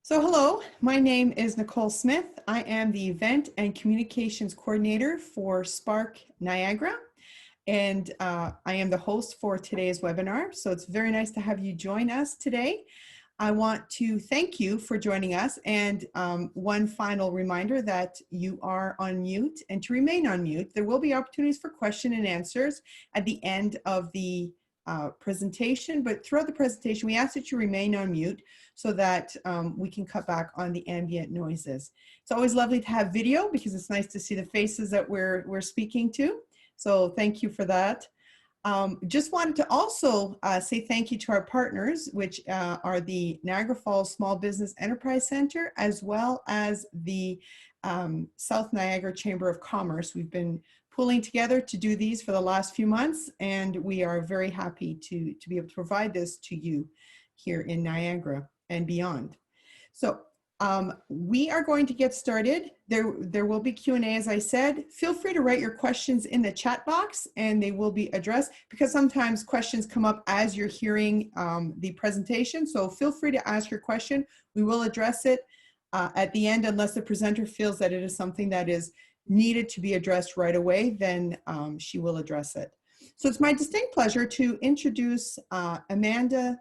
So hello, my name is Nicole Smith. I am the Event and Communications Coordinator for Spark Niagara, and I am the host for today's webinar. So it's very nice to have you join us today. I want to thank you for joining us, and one final reminder that you are on mute, and to remain on mute. There will be opportunities for question and answers at the end of the presentation, but throughout the presentation we ask that you remain on mute so that we can cut back on the ambient noises. It's always lovely to have video because it's nice to see the faces that we're speaking to, so thank you for that. Just wanted to also say thank you to our partners, which are the Niagara Falls Small Business Enterprise Center, as well as the South Niagara Chamber of Commerce. We've been pulling together to do these for the last few months, and we are very happy to be able to provide this to you here in Niagara and beyond. So we are going to get started. There will be Q&A, as I said. Feel free to write your questions in the chat box and they will be addressed, because sometimes questions come up as you're hearing the presentation. So feel free to ask your question. We will address it at the end, unless the presenter feels that it is something that is needed to be addressed right away, then she will address it. So it's my distinct pleasure to introduce Amanda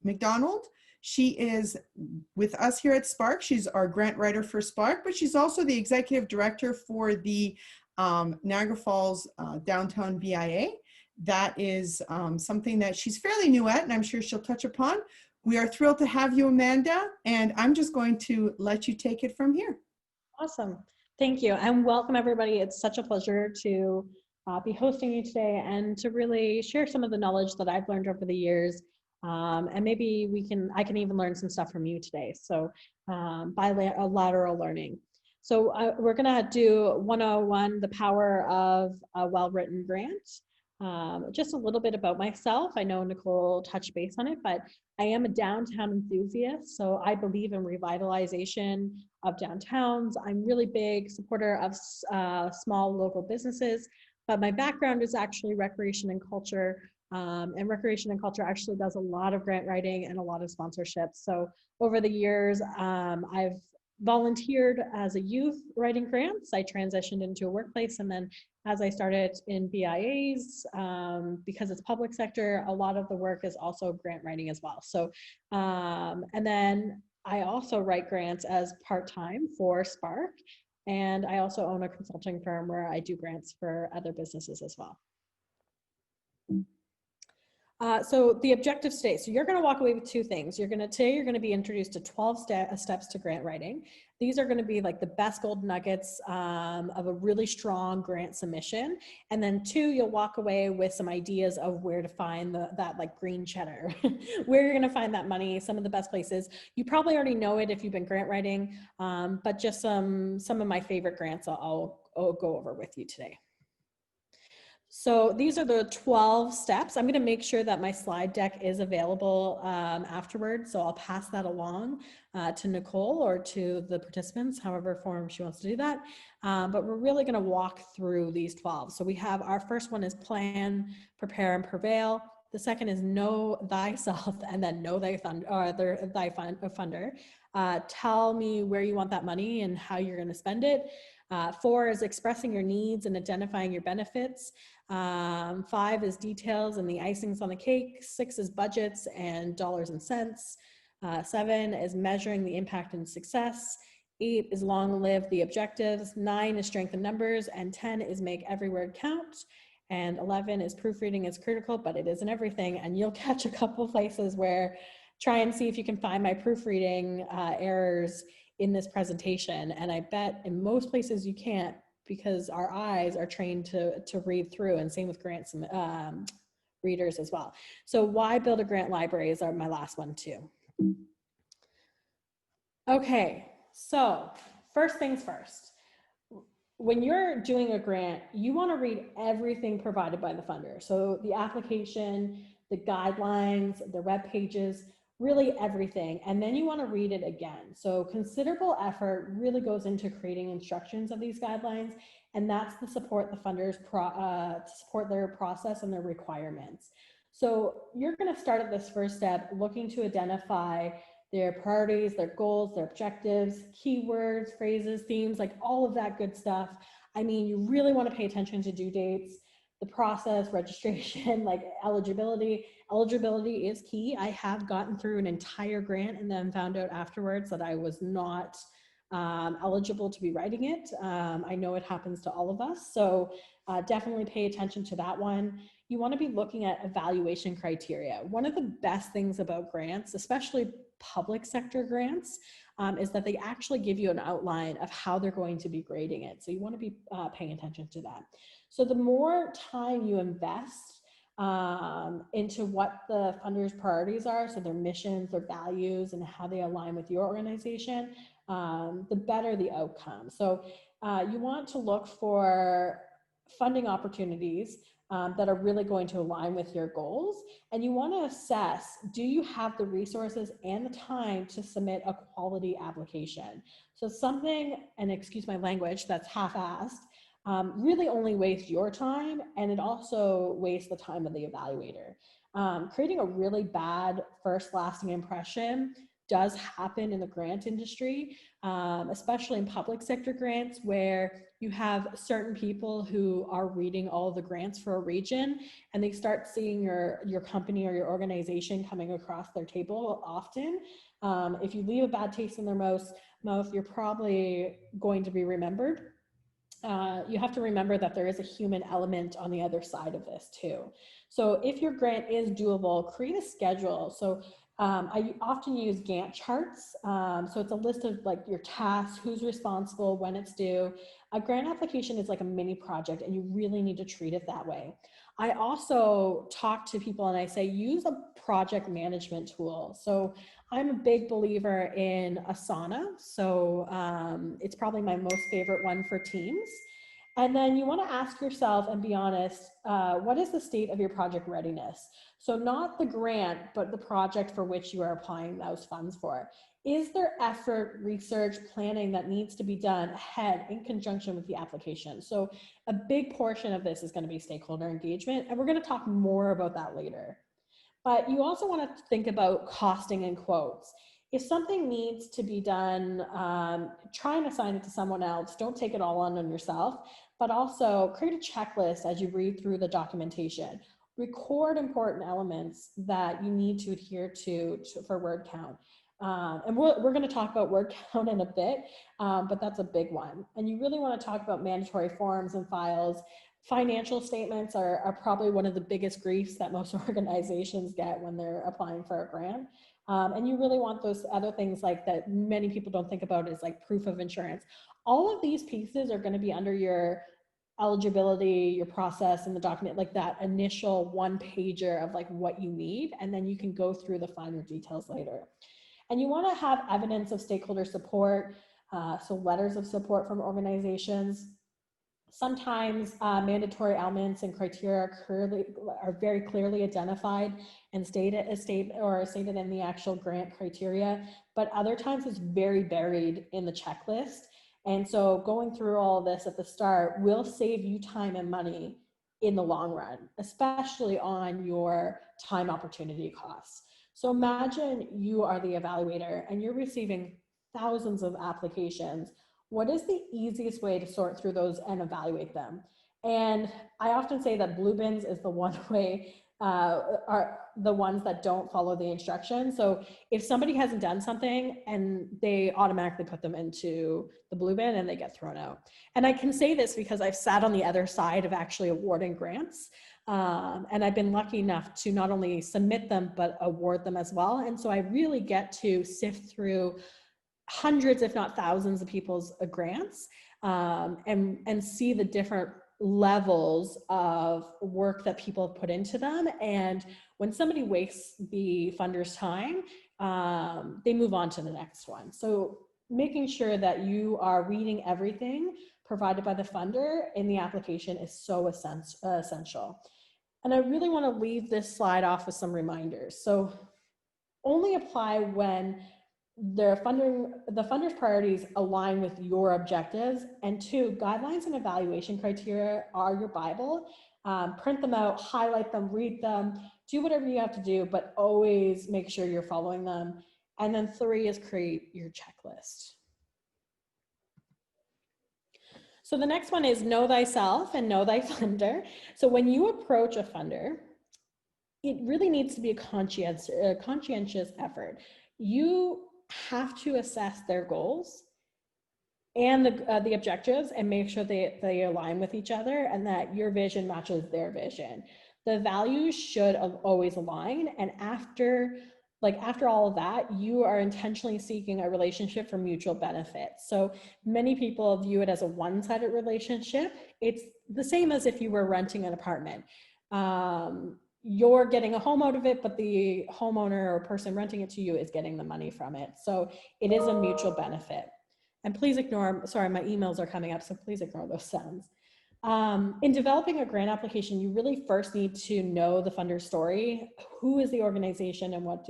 McDonald. She is with us here at Spark. She's our grant writer for Spark, but she's also the executive director for the Niagara Falls Downtown BIA. That is something that she's fairly new at, and I'm sure she'll touch upon. We are thrilled to have you, Amanda, and I'm just going to let you take it from here. Awesome. Thank you, and welcome everybody. It's such a pleasure to be hosting you today and to really share some of the knowledge that I've learned over the years. And maybe I can even learn some stuff from you today. So bilateral learning. So we're gonna do 101, the power of a well-written grant. Just a little bit about myself. I know Nicole touched base on it, but I am a downtown enthusiast. So I believe in revitalization of downtowns. I'm really big supporter of small local businesses, but my background is actually recreation and culture. And recreation and culture actually does a lot of grant writing and a lot of sponsorships. So over the years, I've volunteered as a youth writing grants. I transitioned into a workplace, and then as I started in BIAs, because it's public sector, a lot of the work is also grant writing as well. So, and then I also write grants as part-time for Spark, and I also own a consulting firm where I do grants for other businesses as well. So the objective today, so you're going to walk away with two things. You're going to be introduced to 12 steps to grant writing. These are going to be like the best gold nuggets of a really strong grant submission. And then two, you'll walk away with some ideas of where to find that like green cheddar, where you're going to find that money, some of the best places. You probably already know it if you've been grant writing, but just some of my favorite grants I'll go over with you today. So these are the 12 steps. I'm going to make sure that my slide deck is available afterwards. So I'll pass that along to Nicole or to the participants, however form she wants to do that. But we're really going to walk through these 12. So we have our first one is plan, prepare, and prevail. The second is know thyself, and then know thy funder. Tell me where you want that money and how you're going to spend it. 4 is expressing your needs and identifying your benefits. 5 is details and the icings on the cake. 6 is budgets and dollars and cents. 7 is measuring the impact and success. 8 is long live the objectives. 9 is strength in numbers. And 10 is make every word count. And 11 is proofreading is critical, but it isn't everything. And you'll catch a couple places where try and see if you can find my proofreading errors in this presentation. And I bet in most places you can't, because our eyes are trained to read through, and same with grants readers as well. So why build a grant library is my last one too. Okay, so first things first. When you're doing a grant, you want to read everything provided by the funder. So the application, the guidelines, the web pages, really everything. And then you want to read it again. So considerable effort really goes into creating instructions of these guidelines. And that's to support the funders to support their process and their requirements. So you're going to start at this first step looking to identify their priorities, their goals, their objectives, keywords, phrases, themes, like all of that good stuff. I mean, you really want to pay attention to due dates, the process, registration, like eligibility. Eligibility is key. I have gotten through an entire grant and then found out afterwards that I was not eligible to be writing it. I know it happens to all of us. So definitely pay attention to that one. You want to be looking at evaluation criteria. One of the best things about grants, especially public sector grants, is that they actually give you an outline of how they're going to be grading it. So you want to be paying attention to that. So the more time you invest into what the funders' priorities are, so their missions, their values, and how they align with your organization, the better the outcome. So you want to look for funding opportunities that are really going to align with your goals. And you want to assess, do you have the resources and the time to submit a quality application? So something, and excuse my language, that's half-assed, really only wastes your time, and it also wastes the time of the evaluator. Creating a really bad first lasting impression does happen in the grant industry, especially in public sector grants, where you have certain people who are reading all of the grants for a region, and they start seeing your company or your organization coming across their table often. If you leave a bad taste in their mouth, you're probably going to be remembered. You have to remember that there is a human element on the other side of this too. So if your grant is doable, create a schedule. So I often use Gantt charts. So it's a list of like your tasks, who's responsible, when it's due. A grant application is like a mini project, and you really need to treat it that way. I also talk to people and I say, use a project management tool. So I'm a big believer in Asana. So it's probably my most favorite one for teams. And then you want to ask yourself and be honest, what is the state of your project readiness? So not the grant, but the project for which you are applying those funds for. Is there effort, research, planning that needs to be done ahead in conjunction with the application? So a big portion of this is going to be stakeholder engagement, and we're going to talk more about that later. But you also want to think about costing and quotes. If something needs to be done, try and assign it to someone else. Don't take it all on yourself, but also create a checklist as you read through the documentation. Record important elements that you need to adhere to for word count. And we're going to talk about word count in a bit, but that's a big one. And you really want to talk about mandatory forms and files. Financial statements are probably one of the biggest griefs that most organizations get when they're applying for a grant. And you really want those other things like that many people don't think about, is like proof of insurance. All of these pieces are going to be under your eligibility, your process, and the document, like that initial one pager of like what you need, and then you can go through the finer details later. And you want to have evidence of stakeholder support, so letters of support from organizations. Sometimes mandatory elements and criteria are very clearly identified and stated in the actual grant criteria, but other times it's very buried in the checklist. And so going through all of this at the start will save you time and money in the long run, especially on your time opportunity costs. So imagine you are the evaluator and you're receiving thousands of applications. What is the easiest way to sort through those and evaluate them? And I often say that blue bins is the one way, are the ones that don't follow the instructions. So if somebody hasn't done something, and they automatically put them into the blue bin and they get thrown out. And I can say this because I've sat on the other side of actually awarding grants. And I've been lucky enough to not only submit them, but award them as well. And so I really get to sift through hundreds, if not thousands of people's grants, and see the different levels of work that people have put into them. And when somebody wastes the funder's time, they move on to the next one. So making sure that you are reading everything provided by the funder in the application is so essential. And I really want to leave this slide off with some reminders. So only apply when the funder's priorities align with your objectives. And two, guidelines and evaluation criteria are your Bible. Print them out, highlight them, read them, do whatever you have to do, but always make sure you're following them. And then 3 is create your checklist. So the next one is know thyself and know thy funder. So when you approach a funder, it really needs to be a conscientious effort. You have to assess their goals and the objectives and make sure they align with each other and that your vision matches their vision. The values should always align. And after all of that, you are intentionally seeking a relationship for mutual benefit. So many people view it as a one-sided relationship. It's the same as if you were renting an apartment. You're getting a home out of it, but the homeowner or person renting it to you is getting the money from it. So it is a mutual benefit. And please ignore, sorry, my emails are coming up, so please ignore those sounds. In developing a grant application, you really first need to know the funder's story. Who is the organization and what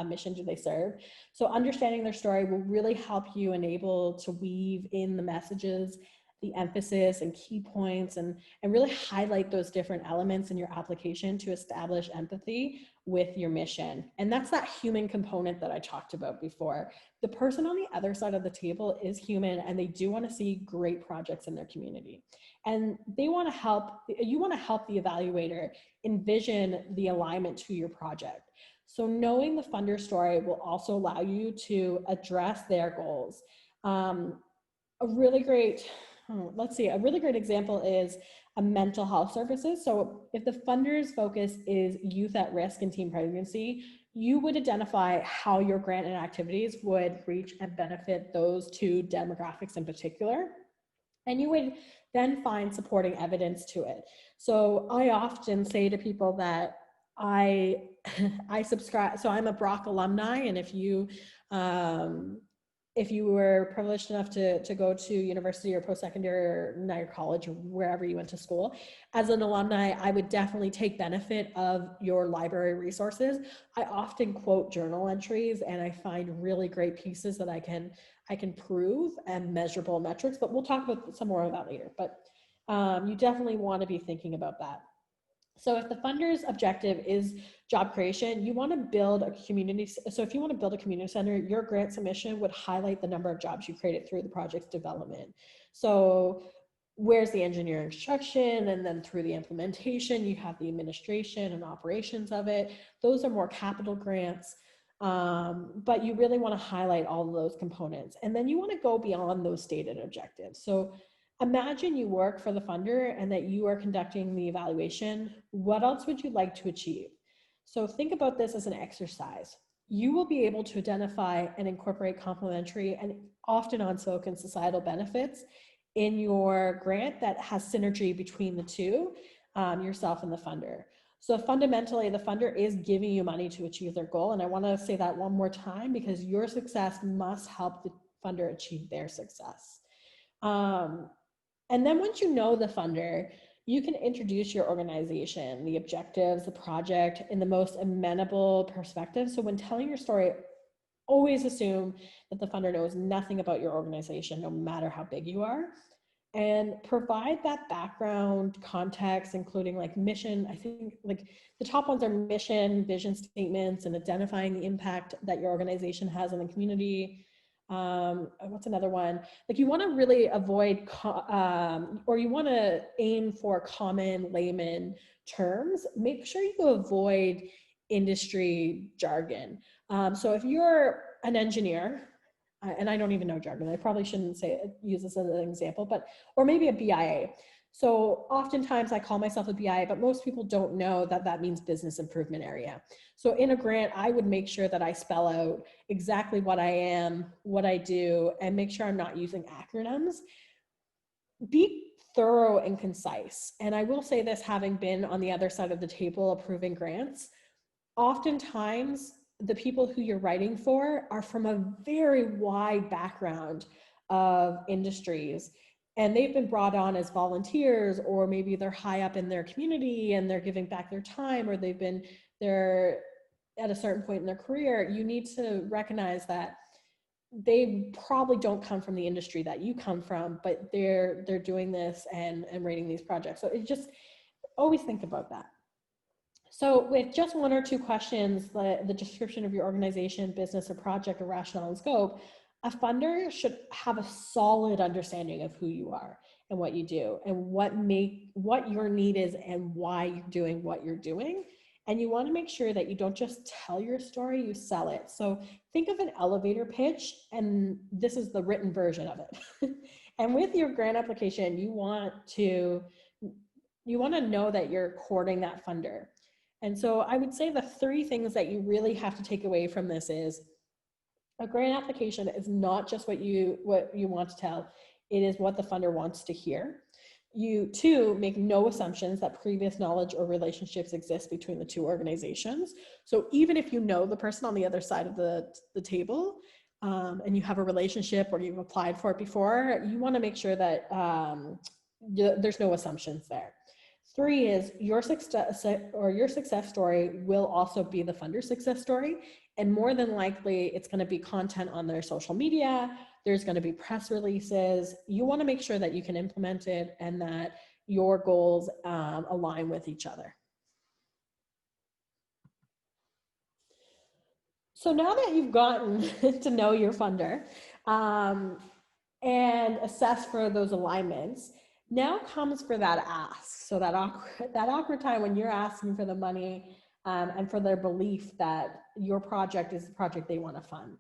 mission do they serve? So understanding their story will really help you enable to weave in the messages, the emphasis and key points, and really highlight those different elements in your application to establish empathy with your mission. And that's that human component that I talked about before. The person on the other side of the table is human, and they do want to see great projects in their community. And they want to help, you want to help the evaluator envision the alignment to your project. So knowing the funder story will also allow you to address their goals. A really great example is a mental health services. So if the funder's focus is youth at risk and teen pregnancy, you would identify how your grant and activities would reach and benefit those two demographics in particular. And you would then find supporting evidence to it. So I often say to people that I subscribe, so I'm a Brock alumni, and if you were privileged enough to go to university or post-secondary or Niagara College or wherever you went to school, as an alumni, I would definitely take benefit of your library resources. I often quote journal entries, and I find really great pieces that I can prove and measurable metrics, but we'll talk about some more of that later. But you definitely want to be thinking about that. So if the funder's objective is job creation, you want to build a community. So if you want to build a community center, your grant submission would highlight the number of jobs you created through the project's development. So where's the engineering construction, and then through the implementation, you have the administration and operations of it. Those are more capital grants. But you really want to highlight all of those components. And then you want to go beyond those stated objectives. So imagine you work for the funder and that you are conducting the evaluation. What else would you like to achieve? So think about this as an exercise. You will be able to identify and incorporate complementary and often unspoken societal benefits in your grant that has synergy between the two, yourself and the funder. So fundamentally, the funder is giving you money to achieve their goal. And I want to say that one more time, because your success must help the funder achieve their success. And then once you know the funder, you can introduce your organization, the objectives, the project in the most amenable perspective. So when telling your story, always assume that the funder knows nothing about your organization, no matter how big you are. And provide that background context, including like mission. I think like the top ones are mission, vision statements, and identifying the impact that your organization has on the community. What's another one? Like you want to really avoid, or you want to aim for common layman terms. Make sure you avoid industry jargon. So if you're an engineer, and I don't even know jargon, I probably shouldn't use this as an example, but, or maybe a BIA. So oftentimes I call myself a BIA, but most people don't know that that means business improvement area. So in a grant, I would make sure that I spell out exactly what I am, what I do, and make sure I'm not using acronyms. Be thorough and concise. And I will say this, having been on the other side of the table approving grants, oftentimes the people who you're writing for are from a very wide background of industries, and they've been brought on as volunteers, or maybe they're high up in their community and they're giving back their time, or they're at a certain point in their career. You need to recognize that they probably don't come from the industry that you come from, but they're doing this and rating these projects. So it just always think about that. So with just one or two questions, the description of your organization, business, or project, or rationale and scope, a funder should have a solid understanding of who you are and what you do and what your need is and why you're doing what you're doing. And you want to make sure that you don't just tell your story, you sell it. So think of an elevator pitch, and this is the written version of it. And with your grant application, you want to know that you're courting that funder. And so I would say the three things that you really have to take away from this is a grant application is not just what you want to tell, it is what the funder wants to hear. You, two, make no assumptions that previous knowledge or relationships exist between the two organizations. So even if you know the person on the other side of the table, and you have a relationship or you've applied for it before, you want to make sure that there's no assumptions there. Three is your success story will also be the funder's success story. And more than likely, it's going to be content on their social media. There's going to be press releases. You want to make sure that you can implement it and that your goals align with each other. So now that you've gotten to know your funder and assess for those alignments, now comes for that ask. So that awkward time when you're asking for the money and for their belief that your project is the project they want to fund.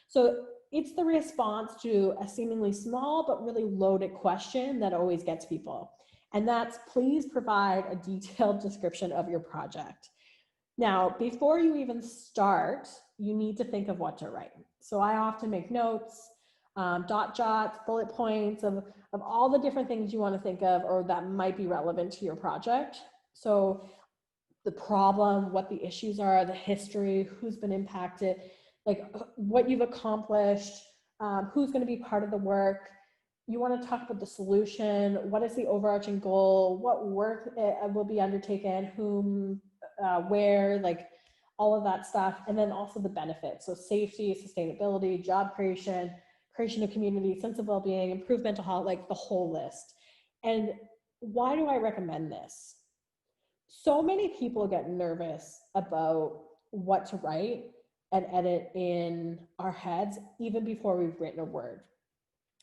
So it's the response to a seemingly small but really loaded question that always gets people. And that's, please provide a detailed description of your project. Now, before you even start, you need to think of what to write. So I often make notes, jots, bullet points of all the different things you want to think of or that might be relevant to your project. So the problem, what the issues are, the history, who's been impacted, like what you've accomplished, who's going to be part of the work. You want to talk about the solution. What is the overarching goal? What work will be undertaken? Whom, where, like all of that stuff. And then also the benefits. So safety, sustainability, job creation of community, sense of well-being, improved mental health, like the whole list. And why do I recommend this? So many people get nervous about what to write and edit in our heads even before we've written a word.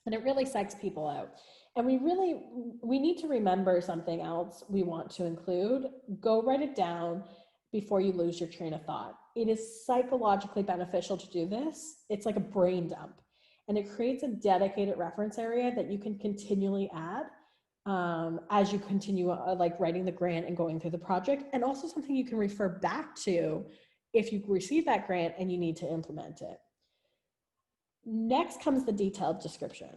And it really psychs people out. And we need to remember something else we want to include. Go write it down before you lose your train of thought. It is psychologically beneficial to do this. It's like a brain dump. And it creates a dedicated reference area that you can continually add as you continue like writing the grant and going through the project, and also something you can refer back to if you receive that grant and you need to implement it. Next comes the detailed description.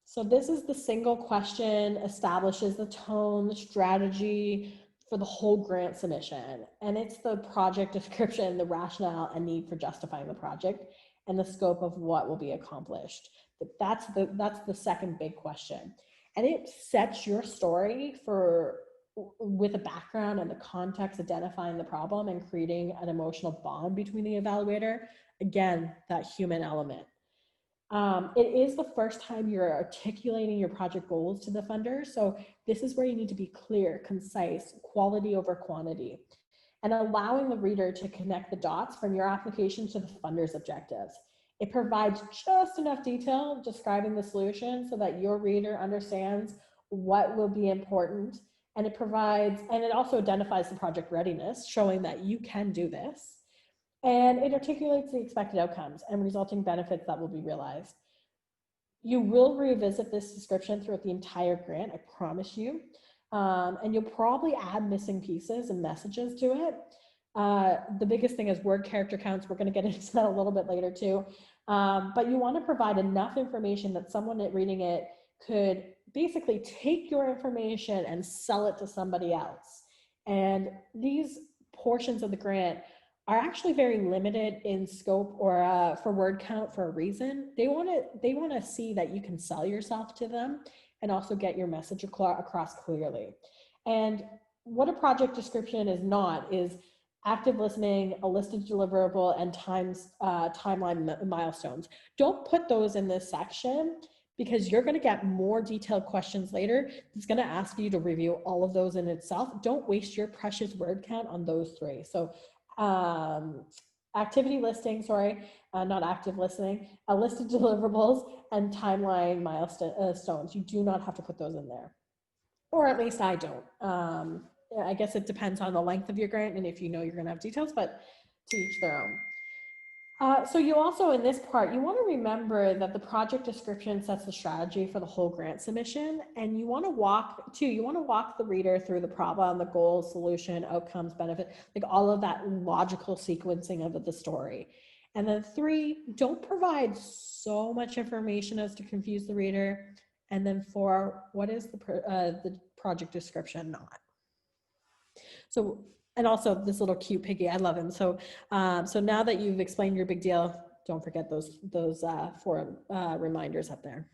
So this is the single question, establishes the tone, the strategy for the whole grant submission. And it's the project description, the rationale and need for justifying the project, and the scope of what will be accomplished. But that's the second big question. And it sets your story with a background and the context, identifying the problem and creating an emotional bond between the evaluator. Again, that human element. It is the first time you're articulating your project goals to the funder. So this is where you need to be clear, concise, quality over quantity, and allowing the reader to connect the dots from your application to the funder's objectives. It provides just enough detail describing the solution so that your reader understands what will be important. And it also identifies the project readiness, showing that you can do this. And it articulates the expected outcomes and resulting benefits that will be realized. You will revisit this description throughout the entire grant, I promise you. And you'll probably add missing pieces and messages to it. The biggest thing is word character counts. We're going to get into that a little bit later too. But you want to provide enough information that someone reading it could basically take your information and sell it to somebody else. And these portions of the grant are actually very limited in scope or for word count for a reason. They want to see that you can sell yourself to them and also get your message across clearly. And what a project description is not is active listening, a listed deliverable, and timeline milestones. Don't put those in this section because you're going to get more detailed questions later. It's going to ask you to review all of those in itself. Don't waste your precious word count on those three. So activity listing, not active listening, a list of deliverables, and timeline milestones. You do not have to put those in there, or at least I don't. I guess it depends on the length of your grant and if you know you're going to have details, but to each their own. So you also, in this part, you want to remember that the project description sets the strategy for the whole grant submission, and you want to walk the reader through the problem, the goals, solution, outcomes, benefit, like all of that logical sequencing of the story. And then 3, don't provide so much information as to confuse the reader. And then 4, what is the project description not? So, and also this little cute piggy, I love him. So, so now that you've explained your big deal, don't forget those 4 reminders up there.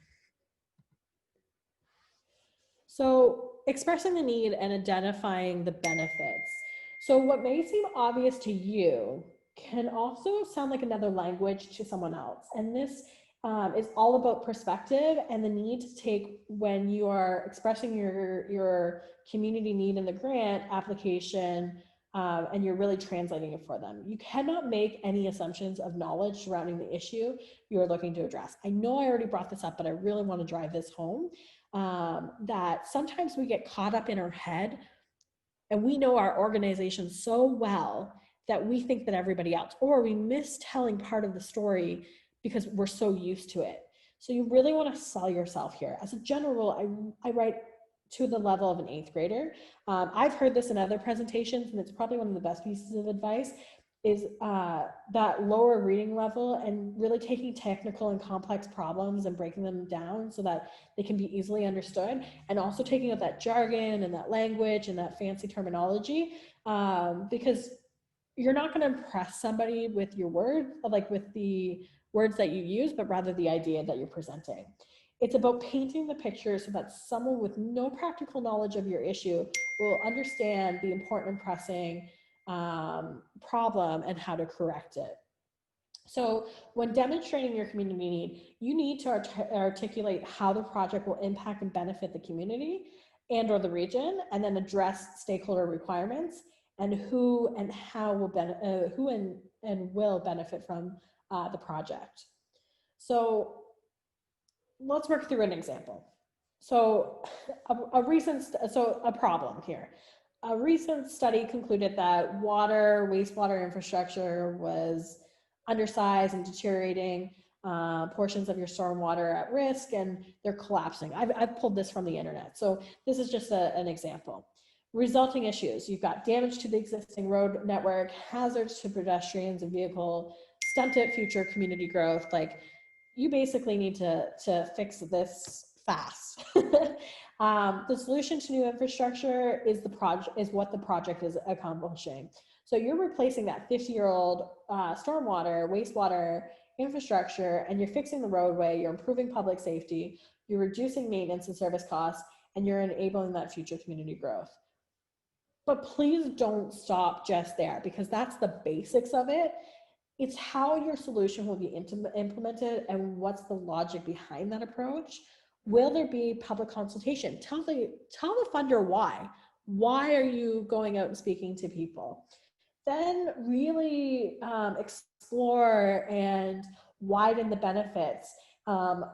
So expressing the need and identifying the benefits. So what may seem obvious to you can also sound like another language to someone else. And this is all about perspective and the need to take when you are expressing your community need in the grant application, and you're really translating it for them. You cannot make any assumptions of knowledge surrounding the issue you are looking to address. I know I already brought this up, but I really want to drive this home, that sometimes we get caught up in our head and we know our organization so well that we think that everybody else, or we miss telling part of the story because we're so used to it. So you really want to sell yourself here. As a general rule, I write to the level of an 8th grader. I've heard this in other presentations, and it's probably one of the best pieces of advice, is that lower reading level and really taking technical and complex problems and breaking them down so that they can be easily understood, and also taking out that jargon and that language and that fancy terminology, because you're not going to impress somebody with your word, like with the words that you use, but rather the idea that you're presenting. It's about painting the picture so that someone with no practical knowledge of your issue will understand the important and pressing problem and how to correct it. So when demonstrating your community need, you need to articulate how the project will impact and benefit the community and or the region, and then address stakeholder requirements and who and how will will benefit from the project. So let's work through an example. So a problem here. A recent study concluded that wastewater infrastructure was undersized and deteriorating. Portions of your stormwater at risk and they're collapsing. I've pulled this from the internet. So this is just an example. Resulting issues. You've got damage to the existing road network, hazards to pedestrians and vehicle, stunted future community growth. Like, you basically need to fix this fast. The solution to new infrastructure is what the project is accomplishing. So you're replacing that 50-year-old stormwater, wastewater infrastructure, and you're fixing the roadway, you're improving public safety, you're reducing maintenance and service costs, and you're enabling that future community growth. But please don't stop just there, because that's the basics of it. It's how your solution will be implemented and what's the logic behind that approach. Will there be public consultation? Tell the funder why. Why are you going out and speaking to people? Then really explore and widen the benefits and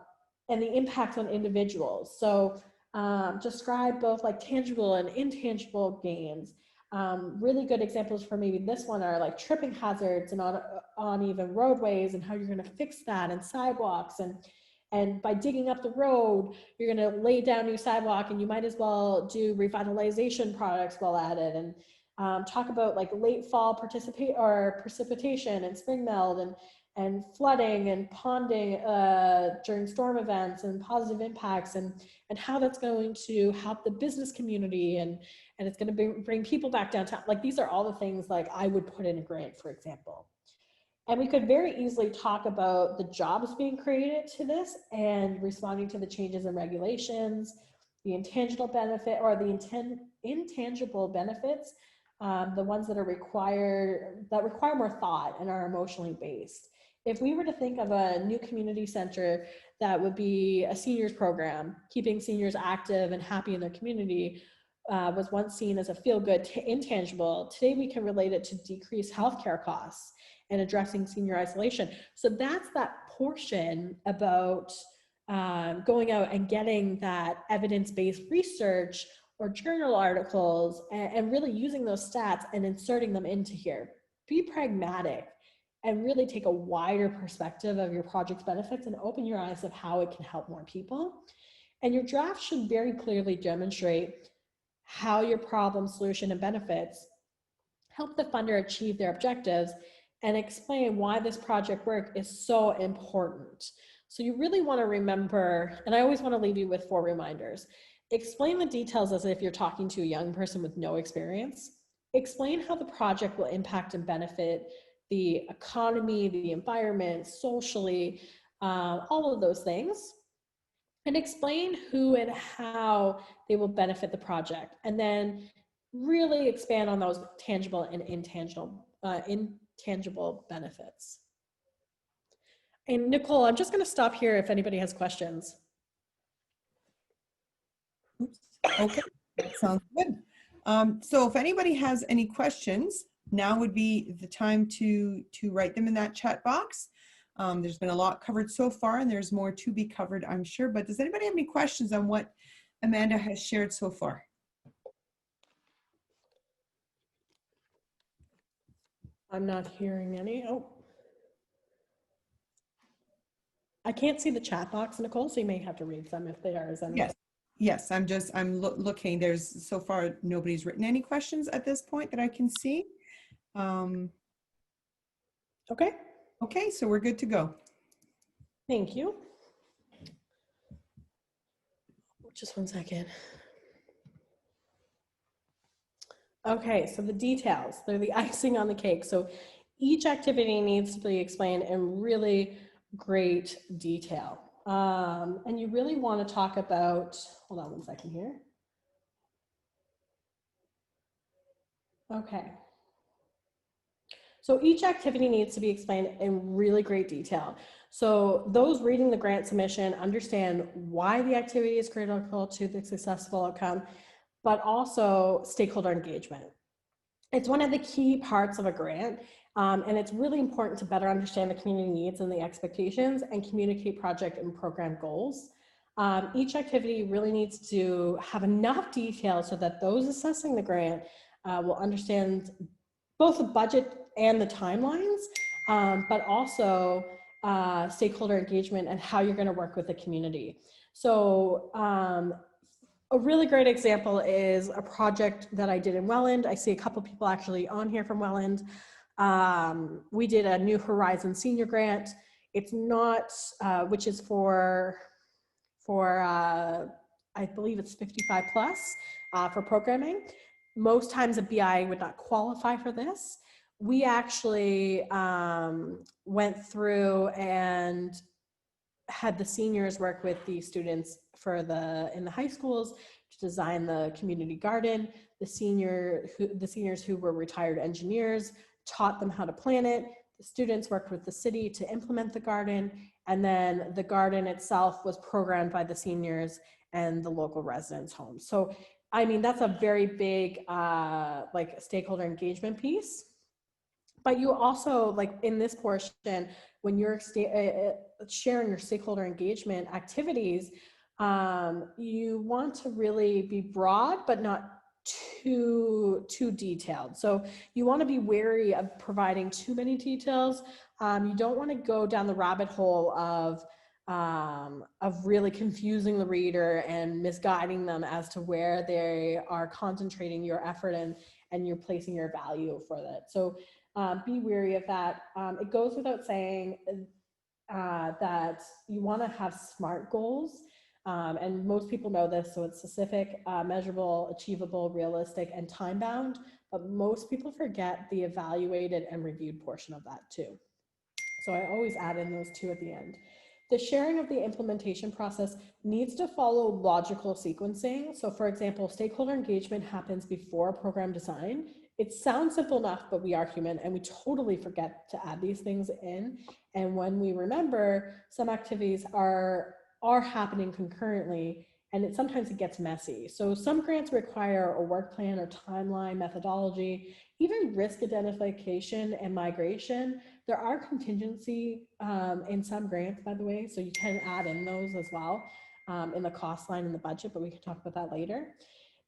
the impact on individuals. So describe both like tangible and intangible gains. Really good examples for maybe this one are like tripping hazards and uneven roadways and how you're going to fix that, and sidewalks, and by digging up the road, you're going to lay down new sidewalk, and you might as well do revitalization products while at it, and talk about like late fall precipitation and spring melt and flooding and ponding during storm events and positive impacts, and how that's going to help the business community, and it's going to bring people back downtown. Like, these are all the things like I would put in a grant, for example. And we could very easily talk about the jobs being created to this and responding to the changes in regulations, the intangible benefit or the intangible benefits, the ones that require more thought and are emotionally based. If we were to think of a new community center that would be a seniors program, keeping seniors active and happy in their community, was once seen as a feel-good intangible. Today we can relate it to decreased healthcare costs and addressing senior isolation. So that's that portion about going out and getting that evidence-based research or journal articles and really using those stats and inserting them into here. Be pragmatic and really take a wider perspective of your project's benefits and open your eyes of how it can help more people. And your draft should very clearly demonstrate how your problem, solution, and benefits help the funder achieve their objectives and explain why this project work is so important. So you really want to remember, and I always want to leave you with 4 reminders. Explain the details as if you're talking to a young person with no experience. Explain how the project will impact and benefit the economy, the environment, socially, all of those things. And explain who and how they will benefit the project. And then really expand on those tangible and intangible benefits. And Nicole, I'm just going to stop here if anybody has questions. Oops. Okay, that sounds good. So if anybody has any questions, now would be the time to write them in that chat box. There's been a lot covered so far, and there's more to be covered, I'm sure. But does anybody have any questions on what Amanda has shared so far? I'm not hearing any. Oh. I can't see the chat box, Nicole, so you may have to read some if there is any. Yes, I'm looking. There's so far nobody's written any questions at this point that I can see. Okay. Okay, so we're good to go. Thank you. Just one second. Okay, so the details, they're the icing on the cake. So each activity needs to be explained in really great detail. And you really want to talk about, hold on one second here. Okay. So each activity needs to be explained in really great detail. So those reading the grant submission understand why the activity is critical to the successful outcome, but also stakeholder engagement. It's one of the key parts of a grant, and it's really important to better understand the community needs and the expectations and communicate project and program goals. Each activity really needs to have enough detail so that those assessing the grant will understand both the budget and the timelines, but also stakeholder engagement and how you're going to work with the community. So a really great example is a project that I did in Welland. I see a couple people actually on here from Welland. We did a New Horizons Senior Grant. It's not, which is for I believe it's 55 plus for programming. Most times a BI would not qualify for this. We actually went through and had the seniors work with the students in the high schools to design the community garden. The seniors who were retired engineers taught them how to plant it. The students worked with the city to implement the garden, and then the garden itself was programmed by the seniors and the local residents' homes. So, I mean, that's a very big like stakeholder engagement piece. But you also, like in this portion, when you're sharing your stakeholder engagement activities, you want to really be broad, but not too detailed. So you want to be wary of providing too many details. You don't want to go down the rabbit hole of really confusing the reader and misguiding them as to where they are concentrating your effort and you're placing your value for that. So be wary of that. It goes without saying that you want to have SMART goals. And most people know this, so it's specific, measurable, achievable, realistic, and time-bound, but most people forget the evaluated and reviewed portion of that too. So I always add in those two at the end. The sharing of the implementation process needs to follow logical sequencing. So for example, stakeholder engagement happens before program design. It sounds simple enough, but we are human and we totally forget to add these things in. And when we remember, some activities are happening concurrently, and sometimes it gets messy. So some grants require a work plan or timeline, methodology, even risk identification and migration. There are contingency in some grants, by the way, so you can add in those as well in the cost line in the budget, but we can talk about that later.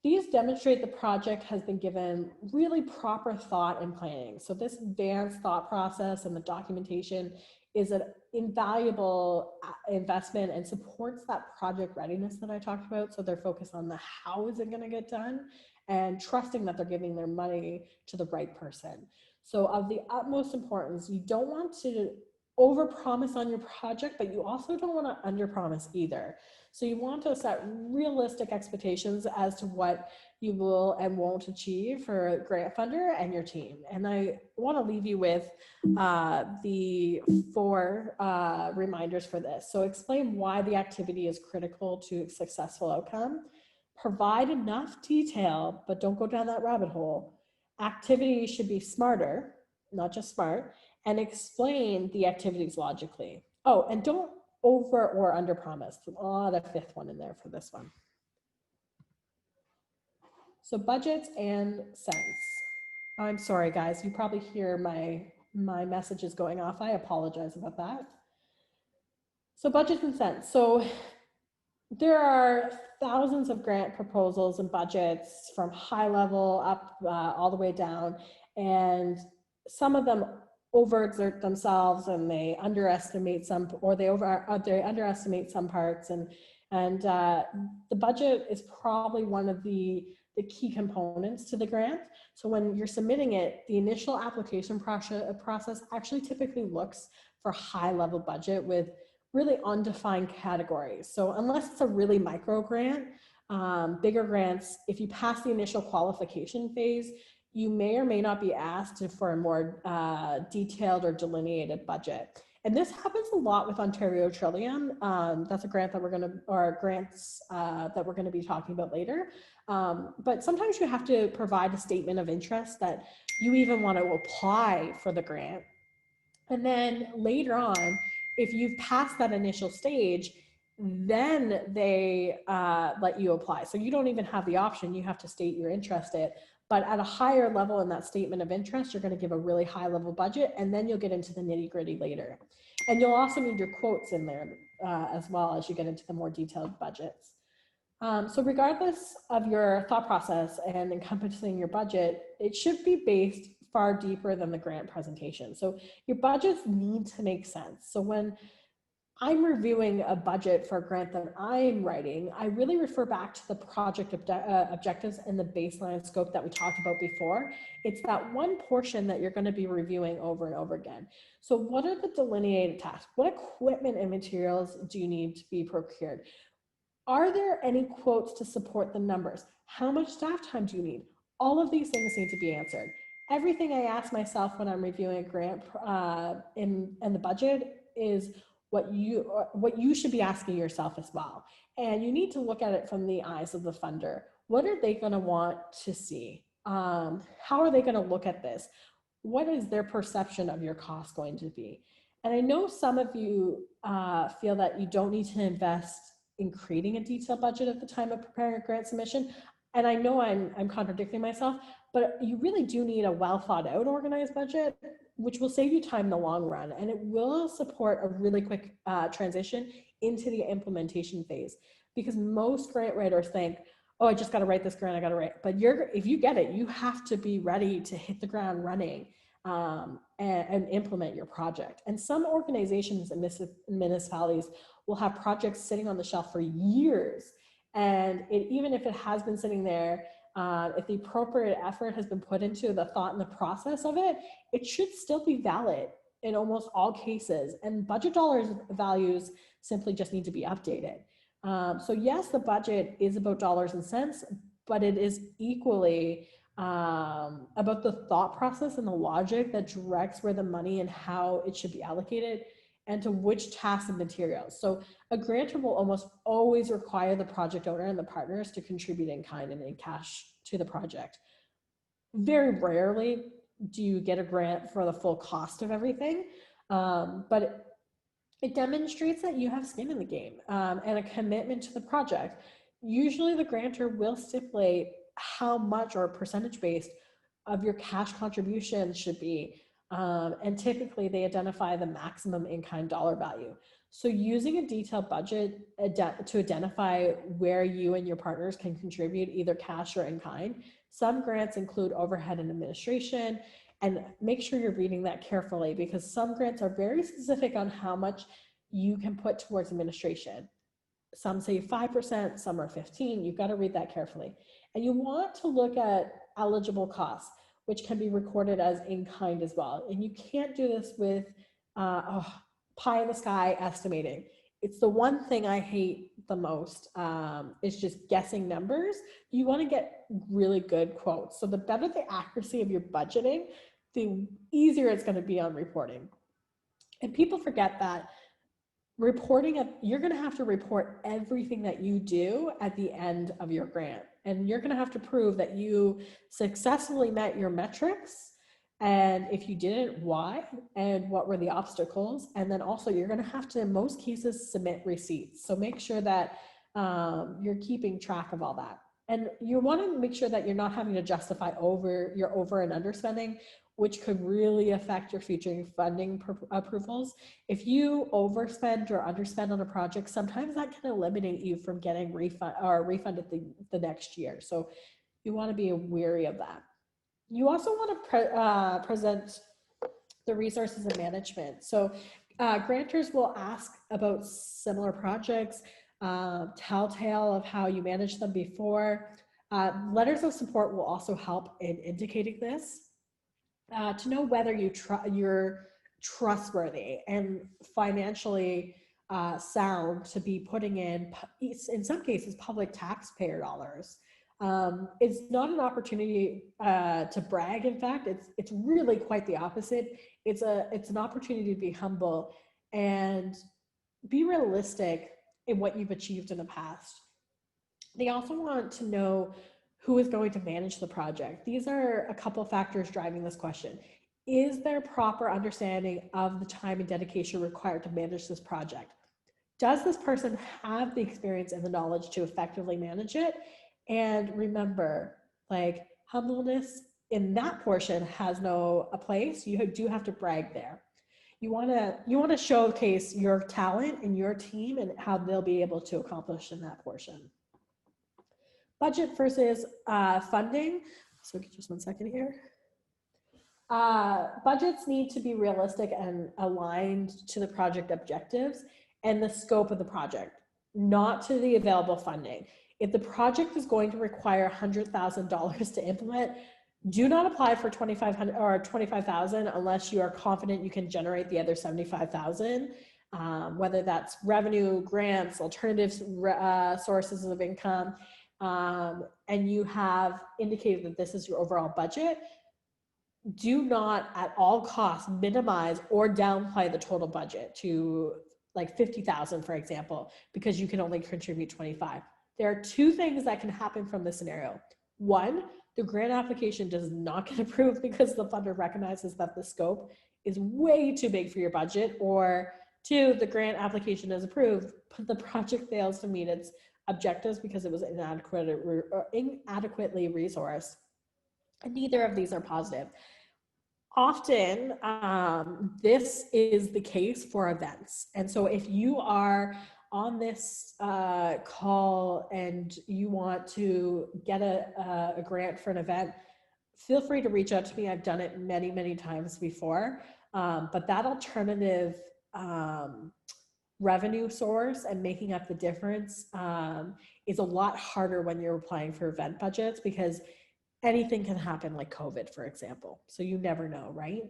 These demonstrate the project has been given really proper thought and planning. So this advanced thought process and the documentation is an invaluable investment and supports that project readiness that I talked about. So they're focused on the how is it going to get done and trusting that they're giving their money to the right person. So of the utmost importance, you don't want to overpromise on your project, but you also don't want to underpromise either. So you want to set realistic expectations as to what you will and won't achieve for a grant funder and your team. And I want to leave you with the 4 reminders for this. So explain why the activity is critical to a successful outcome. Provide enough detail, but don't go down that rabbit hole. Activities should be smarter, not just smart, and explain the activities logically. Oh, and don't over or under promise. The 5th one in there for this one. So budgets and cents. I'm sorry, guys. You probably hear my messages going off. I apologize about that. So budgets and cents. So there are thousands of grant proposals and budgets from high level up all the way down, and some of them overexert themselves and they underestimate some, or they underestimate some parts, and the budget is probably one of the key components to the grant. So when you're submitting it, the initial application process actually typically looks for high level budget with really undefined categories. So unless it's a really micro grant, bigger grants, if you pass the initial qualification phase, you may or may not be asked for a more detailed or delineated budget. And this happens a lot with Ontario Trillium. That's a grant that we're going to, or grants that we're going to be talking about later. But sometimes you have to provide a statement of interest that you even want to apply for the grant. And then later on, if you've passed that initial stage, then they let you apply. So you don't even have the option. You have to state you're interested. But at a higher level in that statement of interest, you're going to give a really high level budget, and then you'll get into the nitty gritty later. And you'll also need your quotes in there as well as you get into the more detailed budgets. So regardless of your thought process and encompassing your budget, it should be based far deeper than the grant presentation. So your budgets need to make sense. So when I'm reviewing a budget for a grant that I'm writing, I really refer back to the project objectives and the baseline scope that we talked about before. It's that one portion that you're going to be reviewing over and over again. So what are the delineated tasks? What equipment and materials do you need to be procured? Are there any quotes to support the numbers? How much staff time do you need? All of these things need to be answered. Everything I ask myself when I'm reviewing a grant in the budget is what you should be asking yourself as well. And you need to look at it from the eyes of the funder. What are they going to want to see? How are they going to look at this? What is their perception of your cost going to be? And I know some of you feel that you don't need to invest in creating a detailed budget at the time of preparing a grant submission. And I know I'm contradicting myself, but you really do need a well thought out, organized budget, which will save you time in the long run. And it will support a really quick transition into the implementation phase. Because most grant writers think, oh, I just got to write this grant, I got to write. But if you get it, you have to be ready to hit the ground running and implement your project. And some organizations and municipalities will have projects sitting on the shelf for years. And even if it has been sitting there, if the appropriate effort has been put into the thought and the process of it, it should still be valid in almost all cases. And budget dollars values simply just need to be updated. So yes, the budget is about dollars and cents, but it is equally about the thought process and the logic that directs where the money and how it should be allocated and to which tasks and materials. So a grantor will almost always require the project owner and the partners to contribute in kind and in cash to the project. Very rarely do you get a grant for the full cost of everything, but it demonstrates that you have skin in the game, and a commitment to the project. Usually the grantor will stipulate how much or percentage based of your cash contribution should be. And typically they identify the maximum in-kind dollar value. So using a detailed budget to identify where you and your partners can contribute either cash or in kind. Some grants include overhead and administration, and make sure you're reading that carefully because some grants are very specific on how much you can put towards administration. Some say 5%, some are 15. You've got to read that carefully. And you want to look at eligible costs, which can be recorded as in kind as well. And you can't do this with pie in the sky estimating. It's the one thing I hate the most, is just guessing numbers. You want to get really good quotes. So the better the accuracy of your budgeting, the easier it's going to be on reporting. And people forget that reporting, you're going to have to report everything that you do at the end of your grant. And you're going to have to prove that you successfully met your metrics. And if you didn't, why? And what were the obstacles? And then also you're going to have to, in most cases, submit receipts. So make sure that you're keeping track of all that. And you want to make sure that you're not having to justify your over and underspending, which could really affect your future funding approvals. If you overspend or underspend on a project, sometimes that can eliminate you from getting refunded the next year. So you want to be wary of that. You also want to present the resources and management. So grantors will ask about similar projects, telltale of how you managed them before. Letters of support will also help in indicating this. To know whether you're trustworthy and financially sound to be putting in some cases, public taxpayer dollars. It's not an opportunity to brag. In fact, it's really quite the opposite. It's an opportunity to be humble and be realistic in what you've achieved in the past. They also want to know who is going to manage the project. These are a couple factors driving this question. Is there proper understanding of the time and dedication required to manage this project? Does this person have the experience and the knowledge to effectively manage it? And remember, like, humbleness in that portion has no place. You do have to brag there. You want to showcase your talent and your team and how they'll be able to accomplish in that portion. Budget versus funding. So just 1 second here. Budgets need to be realistic and aligned to the project objectives and the scope of the project, not to the available funding. If the project is going to require $100,000 to implement, do not apply for $2,500 or $25,000 unless you are confident you can generate the other $75,000. Whether that's revenue, grants, alternative sources of income, and you have indicated that this is your overall budget. Do not at all costs minimize or downplay the total budget to like 50,000, for example, because you can only contribute 25. There are two things that can happen from this scenario. One, the grant application does not get approved because the funder recognizes that the scope is way too big for your budget, or two, the grant application is approved, but the project fails to meet its objectives because it was inadequately resourced. And neither of these are positive. Often, this is the case for events. And so if you are on this call and you want to get a grant for an event, feel free to reach out to me. I've done it many, many times before, but that alternative revenue source and making up the difference is a lot harder when you're applying for event budgets because anything can happen, like COVID, for example. So you never know, right?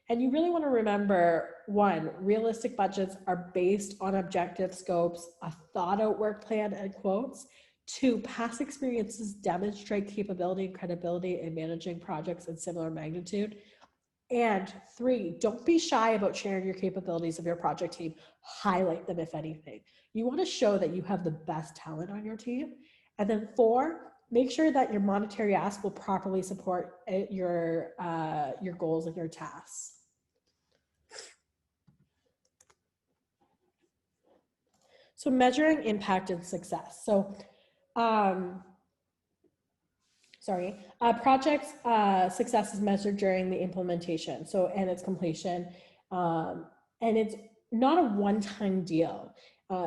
And you really want to remember, one, realistic budgets are based on objective scopes, a thought out work plan and quotes. Two, past experiences demonstrate capability and credibility in managing projects in similar magnitude. And three, don't be shy about sharing your capabilities of your project team. Highlight them, if anything. You want to show that you have the best talent on your team. And then four, make sure that your monetary ask will properly support your goals and your tasks. So measuring impact and success. So, project's success is measured during the implementation. So, and its completion. And it's not a one-time deal.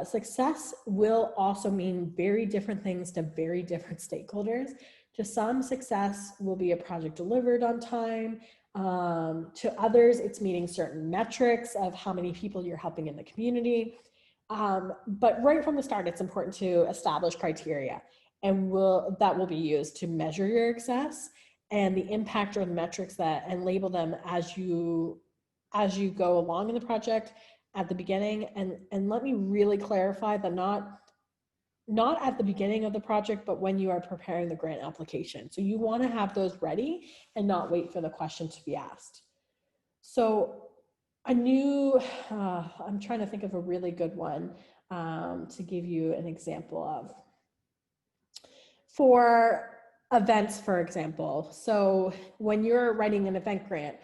Success will also mean very different things to very different stakeholders. To some, success will be a project delivered on time. To others, it's meeting certain metrics of how many people you're helping in the community. But right from the start, it's important to establish criteria, and that will be used to measure your success and the impact or the metrics that, and label them as you go along in the project at the beginning. And let me really clarify that not at the beginning of the project, but when you are preparing the grant application. So you want to have those ready and not wait for the question to be asked. So I'm trying to think of a really good one to give you an example of. For events, for example, so when you're writing an event grant,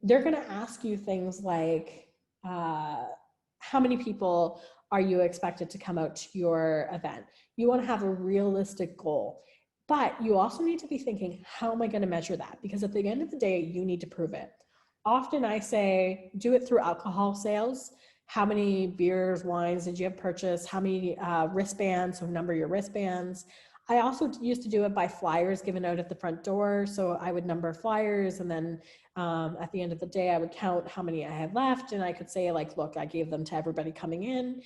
they're going to ask you things like, how many people are you expected to come out to your event? You want to have a realistic goal, but you also need to be thinking, how am I going to measure that? Because at the end of the day, you need to prove it. Often I say, do it through alcohol sales. How many beers, wines did you have purchased? How many wristbands, so number your wristbands. I also used to do it by flyers given out at the front door. So I would number flyers, and then at the end of the day, I would count how many I had left. And I could say, like, look, I gave them to everybody coming in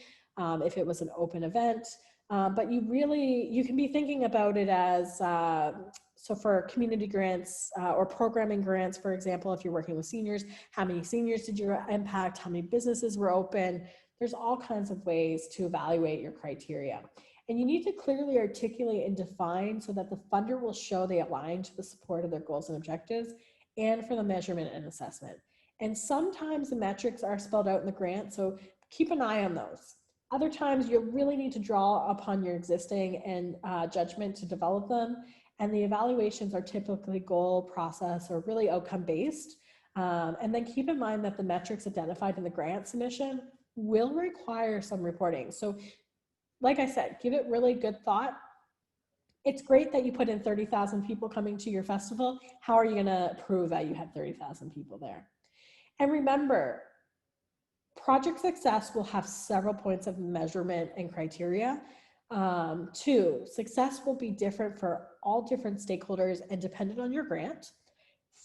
if it was an open event. But you can be thinking about it as, so for community grants or programming grants, for example, if you're working with seniors, how many seniors did you impact? How many businesses were open? There's all kinds of ways to evaluate your criteria. And you need to clearly articulate and define so that the funder will show they align to the support of their goals and objectives, and for the measurement and assessment. And sometimes the metrics are spelled out in the grant, so keep an eye on those. Other times you'll really need to draw upon your existing and judgment to develop them. And the evaluations are typically goal, process, or really outcome based. And then keep in mind that the metrics identified in the grant submission will require some reporting. So like I said, give it really good thought. It's great that you put in 30,000 people coming to your festival. How are you going to prove that you had 30,000 people there? And remember, project success will have several points of measurement and criteria. 2, success will be different for all different stakeholders and dependent on your grant.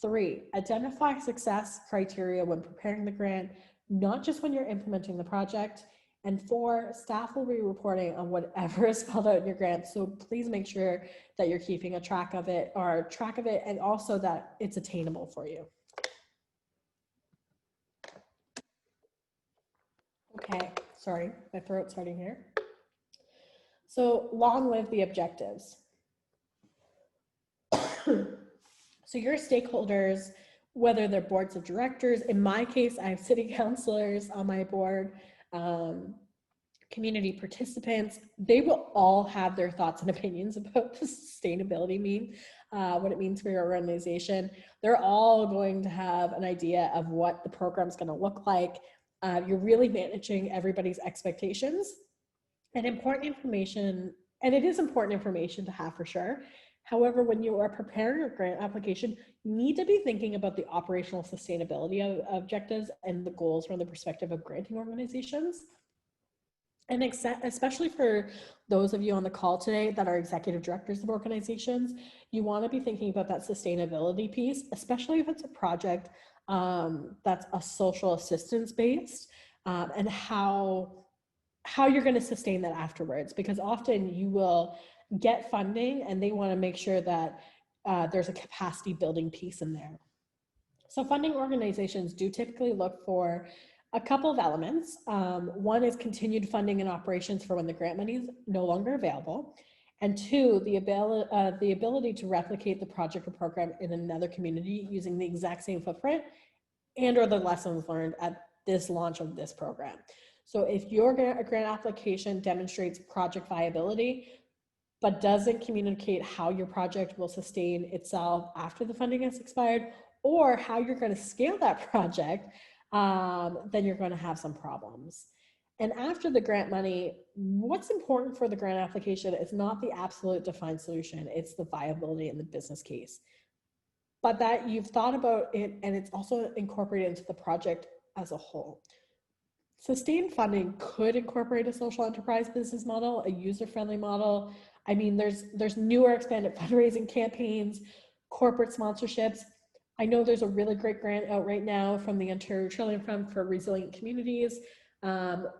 3, identify success criteria when preparing the grant, not just when you're implementing the project. And 4, staff will be reporting on whatever is spelled out in your grant. So please make sure that you're keeping a track of it, and also that it's attainable for you. Okay, sorry, my throat's starting here. So long live the objectives. So your stakeholders, whether they're boards of directors, in my case, I have city councilors on my board, community participants, they will all have their thoughts and opinions about what sustainability mean, what it means for your organization. They're all going to have an idea of what the program's going to look like. You're really managing everybody's expectations, and important information, and it is important information to have for sure. However, when you are preparing your grant application, you need to be thinking about the operational sustainability of objectives and the goals from the perspective of granting organizations. And especially for those of you on the call today that are executive directors of organizations, you want to be thinking about that sustainability piece, especially if it's a project that's a social assistance based, and how you're going to sustain that afterwards, because often you will get funding and they want to make sure that there's a capacity building piece in there. So funding organizations do typically look for a couple of elements. One is continued funding and operations for when the grant money is no longer available. And 2, the ability to replicate the project or program in another community using the exact same footprint and or the lessons learned at this launch of this program. So if your grant application demonstrates project viability, but doesn't communicate how your project will sustain itself after the funding has expired, or how you're going to scale that project, then you're going to have some problems. And after the grant money, what's important for the grant application is not the absolute defined solution, it's the viability and the business case. But that you've thought about it and it's also incorporated into the project as a whole. Sustained funding could incorporate a social enterprise business model, a user-friendly model. I mean, there's newer expanded fundraising campaigns, corporate sponsorships. I know there's a really great grant out right now from the Ontario Trillium Fund for Resilient Communities,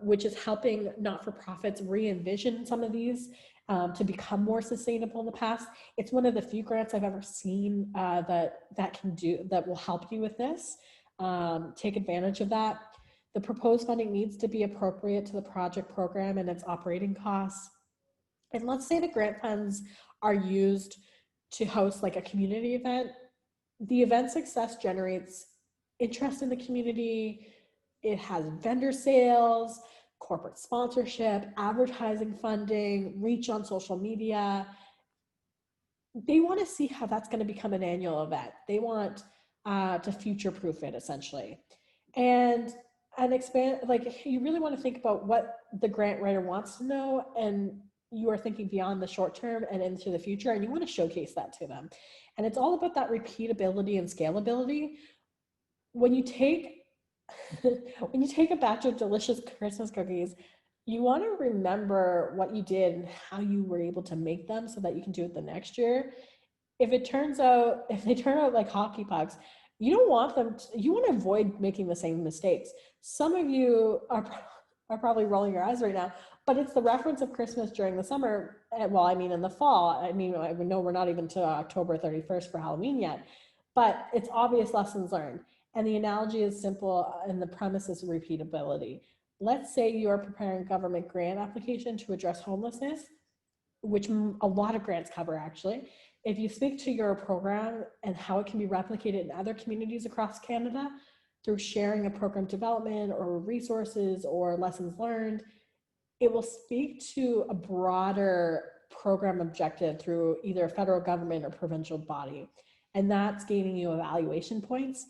which is helping not-for-profits re-envision some of these to become more sustainable in the past. It's one of the few grants I've ever seen that will help you with this. Take advantage of that. The proposed funding needs to be appropriate to the project program and its operating costs. And let's say the grant funds are used to host like a community event. The event success generates interest in the community. It has vendor sales, corporate sponsorship, advertising funding, reach on social media. They want to see how that's going to become an annual event. They want to future-proof it essentially. And expand, like you really want to think about what the grant writer wants to know, and you are thinking beyond the short term and into the future, and you want to showcase that to them. And it's all about that repeatability and scalability. When you take when you take a batch of delicious Christmas cookies, you want to remember what you did and how you were able to make them so that you can do it the next year. If they turn out like hockey pucks, you don't want them to, you want to avoid making the same mistakes. Some of you are probably rolling your eyes right now, but it's the reference of Christmas during the summer. Well, I mean, in the fall, I mean, I know we're not even to October 31st for Halloween yet, but it's obvious lessons learned. And the analogy is simple and the premise is repeatability. Let's say you're preparing a government grant application to address homelessness, which a lot of grants cover actually. If you speak to your program and how it can be replicated in other communities across Canada through sharing a program development or resources or lessons learned, it will speak to a broader program objective through either a federal government or provincial body. And that's gaining you evaluation points.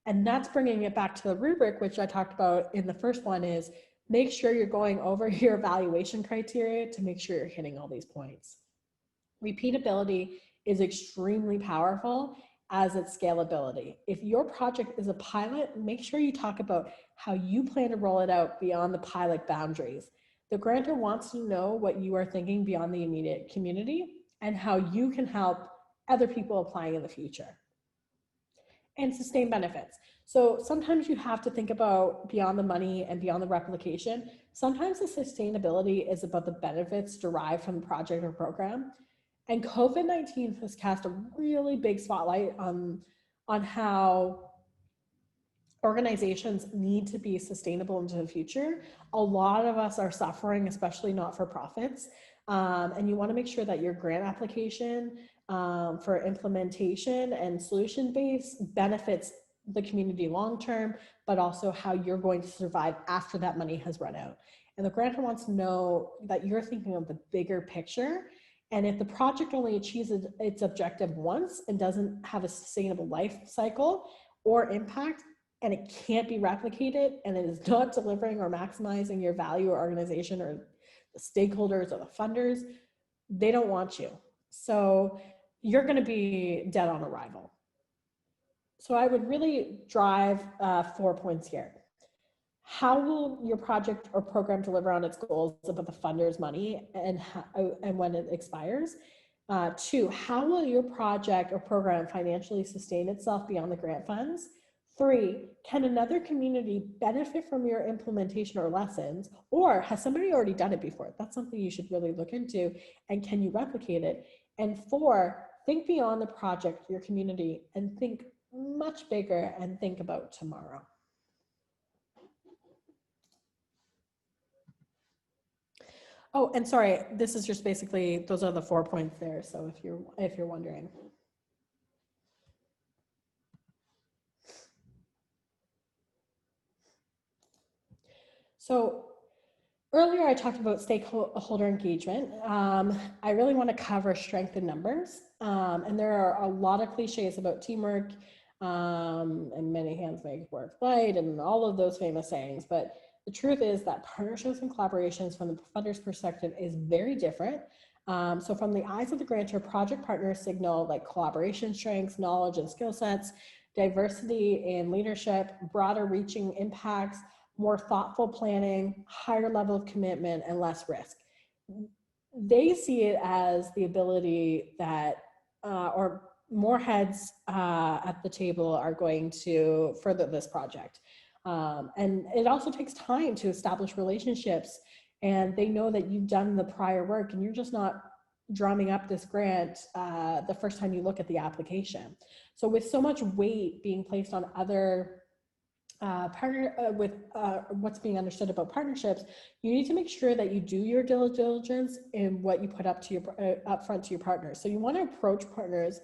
And that's bringing it back to the rubric, which I talked about in the first one, is make sure you're going over your evaluation criteria to make sure you're hitting all these points. Repeatability is extremely powerful as its scalability. If your project is a pilot, make sure you talk about how you plan to roll it out beyond the pilot boundaries. The grantor wants to know what you are thinking beyond the immediate community and how you can help other people applying in the future. And sustained benefits. So sometimes you have to think about beyond the money and beyond the replication. Sometimes the sustainability is about the benefits derived from the project or program. And COVID-19 has cast a really big spotlight on how organizations need to be sustainable into the future. A lot of us are suffering, especially not-for-profits. And you want to make sure that your grant application for implementation and solution-based benefits the community long-term, but also how you're going to survive after that money has run out. And the grantor wants to know that you're thinking of the bigger picture. And if the project only achieves its objective once and doesn't have a sustainable life cycle or impact, and it can't be replicated, and it is not delivering or maximizing your value or organization or the stakeholders or the funders, they don't want you. So you're going to be dead on arrival. So I would really drive 4 points here. How will your project or program deliver on its goals about the funder's money and when it expires? 2, how will your project or program financially sustain itself beyond the grant funds? 3, can another community benefit from your implementation or lessons, or has somebody already done it before? That's something you should really look into, and can you replicate it? And 4, think beyond the project, your community, and think much bigger and think about tomorrow. Oh, and sorry, this is just basically, those are the 4 points there. So if you're wondering. So Earlier, I talked about stakeholder engagement. I really want to cover strength in numbers. And there are a lot of cliches about teamwork, and many hands make work light and all of those famous sayings. But the truth is that partnerships and collaborations from the funder's perspective is very different. So from the eyes of the grantor, project partners signal like collaboration strengths, knowledge and skill sets, diversity in leadership, broader reaching impacts, more thoughtful planning, higher level of commitment, and less risk. They see it as the ability that, or more heads at the table are going to further this project. And it also takes time to establish relationships, and they know that you've done the prior work and you're just not drumming up this grant the first time you look at the application. So with so much weight being placed on other with what's being understood about partnerships, you need to make sure that you do your due diligence in what you put up to your upfront to your partners. So you want to approach partners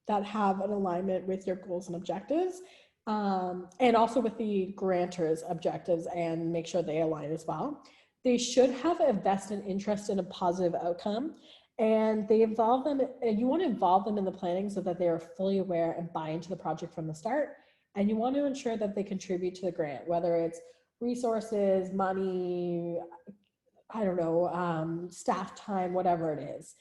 that have an alignment with your goals and objectives, and also with the grantor's objectives, and make sure they align as well. They should have a vested interest in a positive outcome, and they involve them. And you want to involve them in the planning so that they are fully aware and buy into the project from the start. And you want to ensure that they contribute to the grant, whether it's resources, money, I don't know, staff time, whatever it is.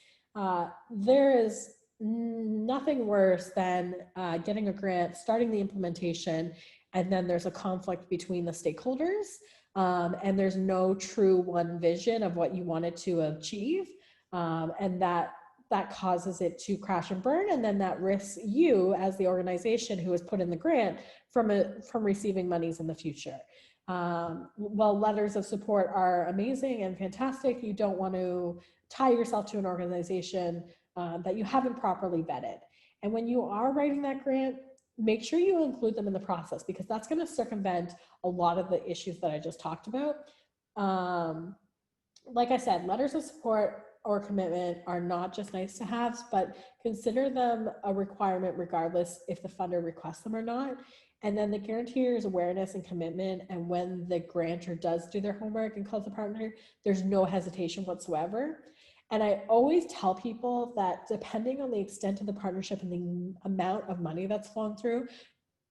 There is nothing worse than getting a grant, starting the implementation, and then there's a conflict between the stakeholders, and there's no true one vision of what you wanted to achieve, and that causes it to crash and burn, and then that risks you as the organization who has put in the grant from receiving monies in the future. While letters of support are amazing and fantastic, you don't want to tie yourself to an organization that you haven't properly vetted. And when you are writing that grant, make sure you include them in the process, because that's going to circumvent a lot of the issues that I just talked about. Like I said, letters of support or commitment are not just nice to have, but consider them a requirement regardless if the funder requests them or not. And then the guarantor's awareness and commitment, and when the grantor does do their homework and calls a partner, there's no hesitation whatsoever. And I always tell people that depending on the extent of the partnership and the amount of money that's flowing through,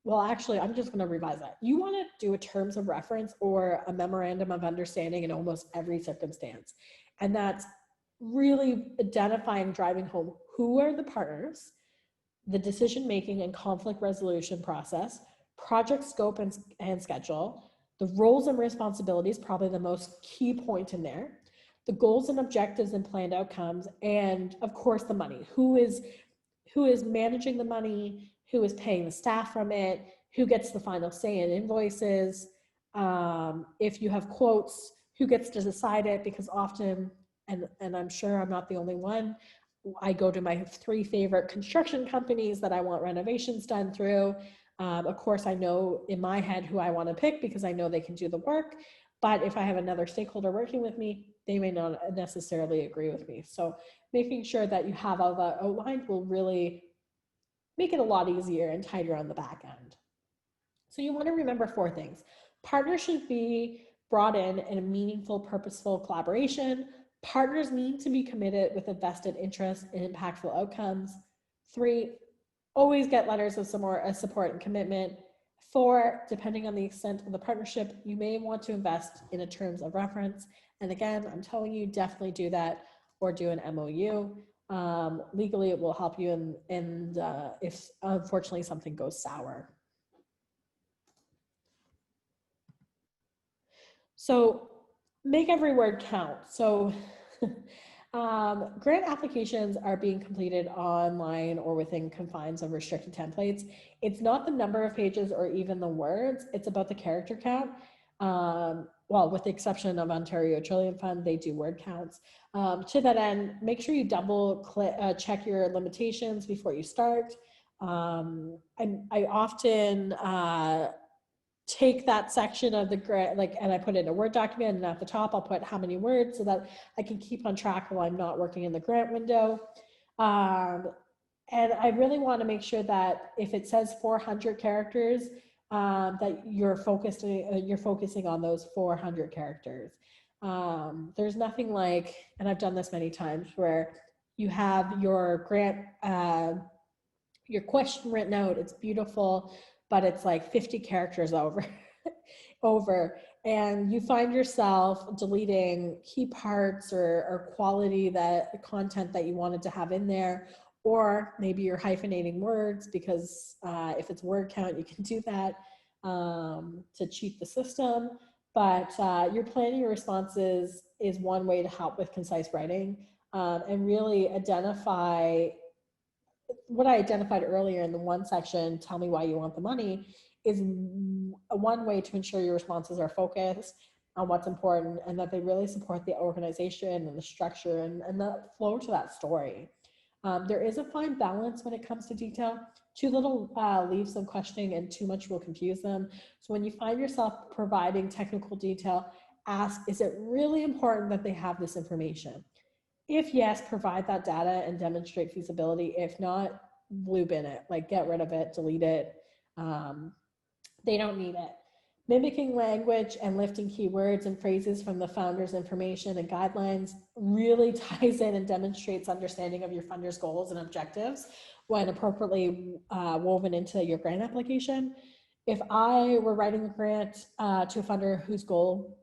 well, actually, I'm just going to revise that. You want to do a terms of reference or a memorandum of understanding in almost every circumstance. And that's really identifying, driving home who are the partners, the decision-making and conflict resolution process, project scope and schedule, the roles and responsibilities, probably the most key point in there, the goals and objectives and planned outcomes, and of course the money. Who is managing the money, who is paying the staff from it, who gets the final say in invoices, if you have quotes, who gets to decide it, because often, and I'm sure I'm not the only one, I go to my 3 favorite construction companies that I want renovations done through. Of course, I know in my head who I want to pick because I know they can do the work. But if I have another stakeholder working with me, they may not necessarily agree with me. So making sure that you have all that outlined will really make it a lot easier and tighter on the back end. So you want to remember 4 things. Partners should be brought in a meaningful, purposeful collaboration. Partners need to be committed with a vested interest in impactful outcomes. 3, always get letters of support and commitment. 4, depending on the extent of the partnership, you may want to invest in a terms of reference. And again, I'm telling you, definitely do that or do an MOU. Legally, it will help you, and if unfortunately something goes sour. So make every word count. So grant applications are being completed online or within confines of restricted templates. It's not the number of pages or even the words, it's about the character count. Well, with the exception of Ontario Trillium Fund, they do word counts. To that end, make sure you double check your limitations before you start. I often take that section of the grant, and I put it in a Word document, and at the top I'll put how many words so that I can keep on track while I'm not working in the grant window. And I really want to make sure that if it says 400 characters, that you're focusing on those 400 characters. There's nothing like, and I've done this many times, where you have your grant, your question written out, it's beautiful, but it's like 50 characters over, over, and you find yourself deleting key parts or quality that content that you wanted to have in there, or maybe you're hyphenating words because if it's word count, you can do that to cheat the system. But your planning your responses is one way to help with concise writing, and really identify what I identified earlier in the one section, tell me why you want the money, is one way to ensure your responses are focused on what's important and that they really support the organization and the structure and the flow to that story. There is a fine balance when it comes to detail. Too little leaves them questioning and too much will confuse them. So when you find yourself providing technical detail, ask, is it really important that they have this information? If yes, provide that data and demonstrate feasibility. If not, blue bin it, like get rid of it, delete it. They don't need it. Mimicking language and lifting keywords and phrases from the founder's information and guidelines really ties in and demonstrates understanding of your funder's goals and objectives when appropriately woven into your grant application. If I were writing a grant to a funder whose goal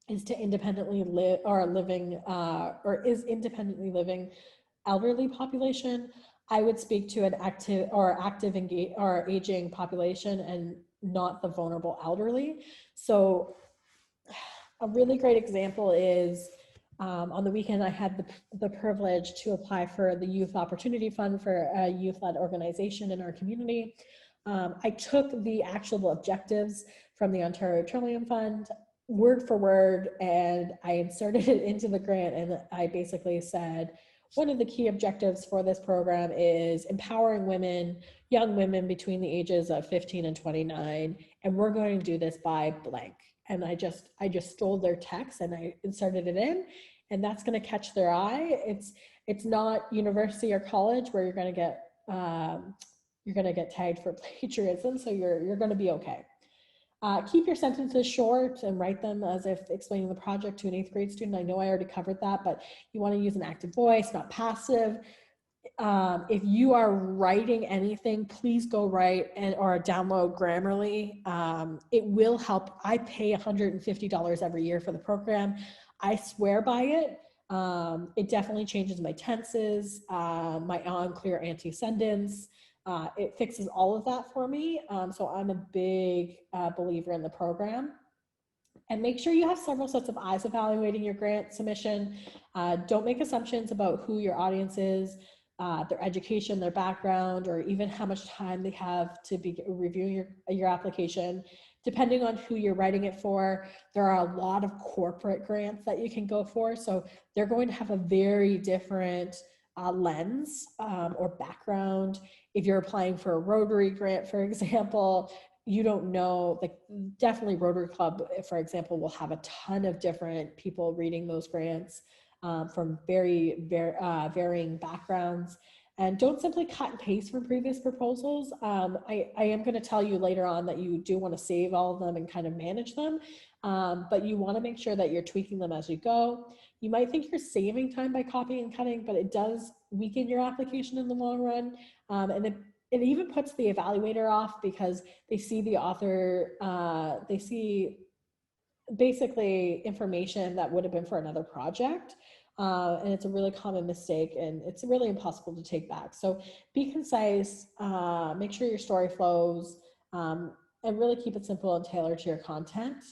is to independently live or living or is independently living elderly population, I would speak to an active engage or aging population and not the vulnerable elderly. So a really great example is on the weekend, I had the privilege to apply for the Youth Opportunity Fund for a youth-led organization in our community. I took the actual objectives from the Ontario Trillium Fund word for word, and I inserted it into the grant, and I basically said, one of the key objectives for this program is empowering women, young women between the ages of 15 and 29, and we're going to do this by blank. And I just stole their text and I inserted it in, and that's going to catch their eye. It's not university or college where you're going to get tagged for plagiarism, so you're going to be okay. Keep your sentences short and write them as if explaining the project to an 8th grade student. I know I already covered that, but you want to use an active voice, not passive. If you are writing anything, please go write or download Grammarly. It will help. I pay $150 every year for the program. I swear by it. It definitely changes my tenses, my unclear antecedents. It fixes all of that for me. So I'm a big believer in the program. And make sure you have several sets of eyes evaluating your grant submission. Don't make assumptions about who your audience is, their education, their background, or even how much time they have to be reviewing your application. Depending on who you're writing it for, there are a lot of corporate grants that you can go for. So they're going to have a very different lens or background. If you're applying for a Rotary grant, for example, you don't know, like definitely Rotary Club, for example, will have a ton of different people reading those grants from varying backgrounds. And don't simply cut and paste from previous proposals. I am going to tell you later on that you do want to save all of them and kind of manage them, but you want to make sure that you're tweaking them as you go. You might think you're saving time by copying and cutting, but it does weaken your application in the long run. And it even puts the evaluator off because they see the author, they see basically information that would have been for another project. And it's a really common mistake and it's really impossible to take back. So be concise, make sure your story flows, and really keep it simple and tailored to your content.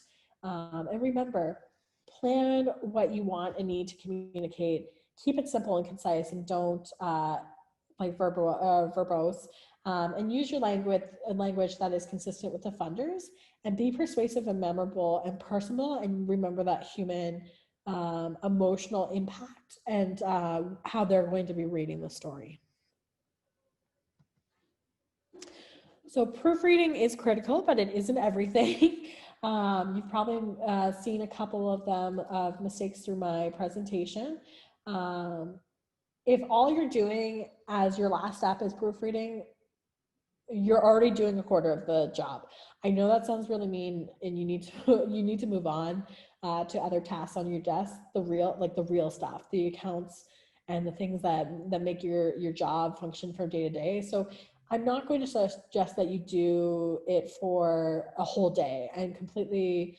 And remember, plan what you want and need to communicate. Keep it simple and concise, and don't verbose. And use your language that is consistent with the funders, and be persuasive and memorable and personal, and remember that human emotional impact and how they're going to be reading the story. So proofreading is critical, but it isn't everything. You've probably seen a couple of them of mistakes through my presentation. If all you're doing as your last step is proofreading, you're already doing a quarter of the job. I know that sounds really mean, and you need to you need to move on to other tasks on your desk, the real stuff, the accounts and the things that make your job function from day to day. So I'm not going to suggest that you do it for a whole day and completely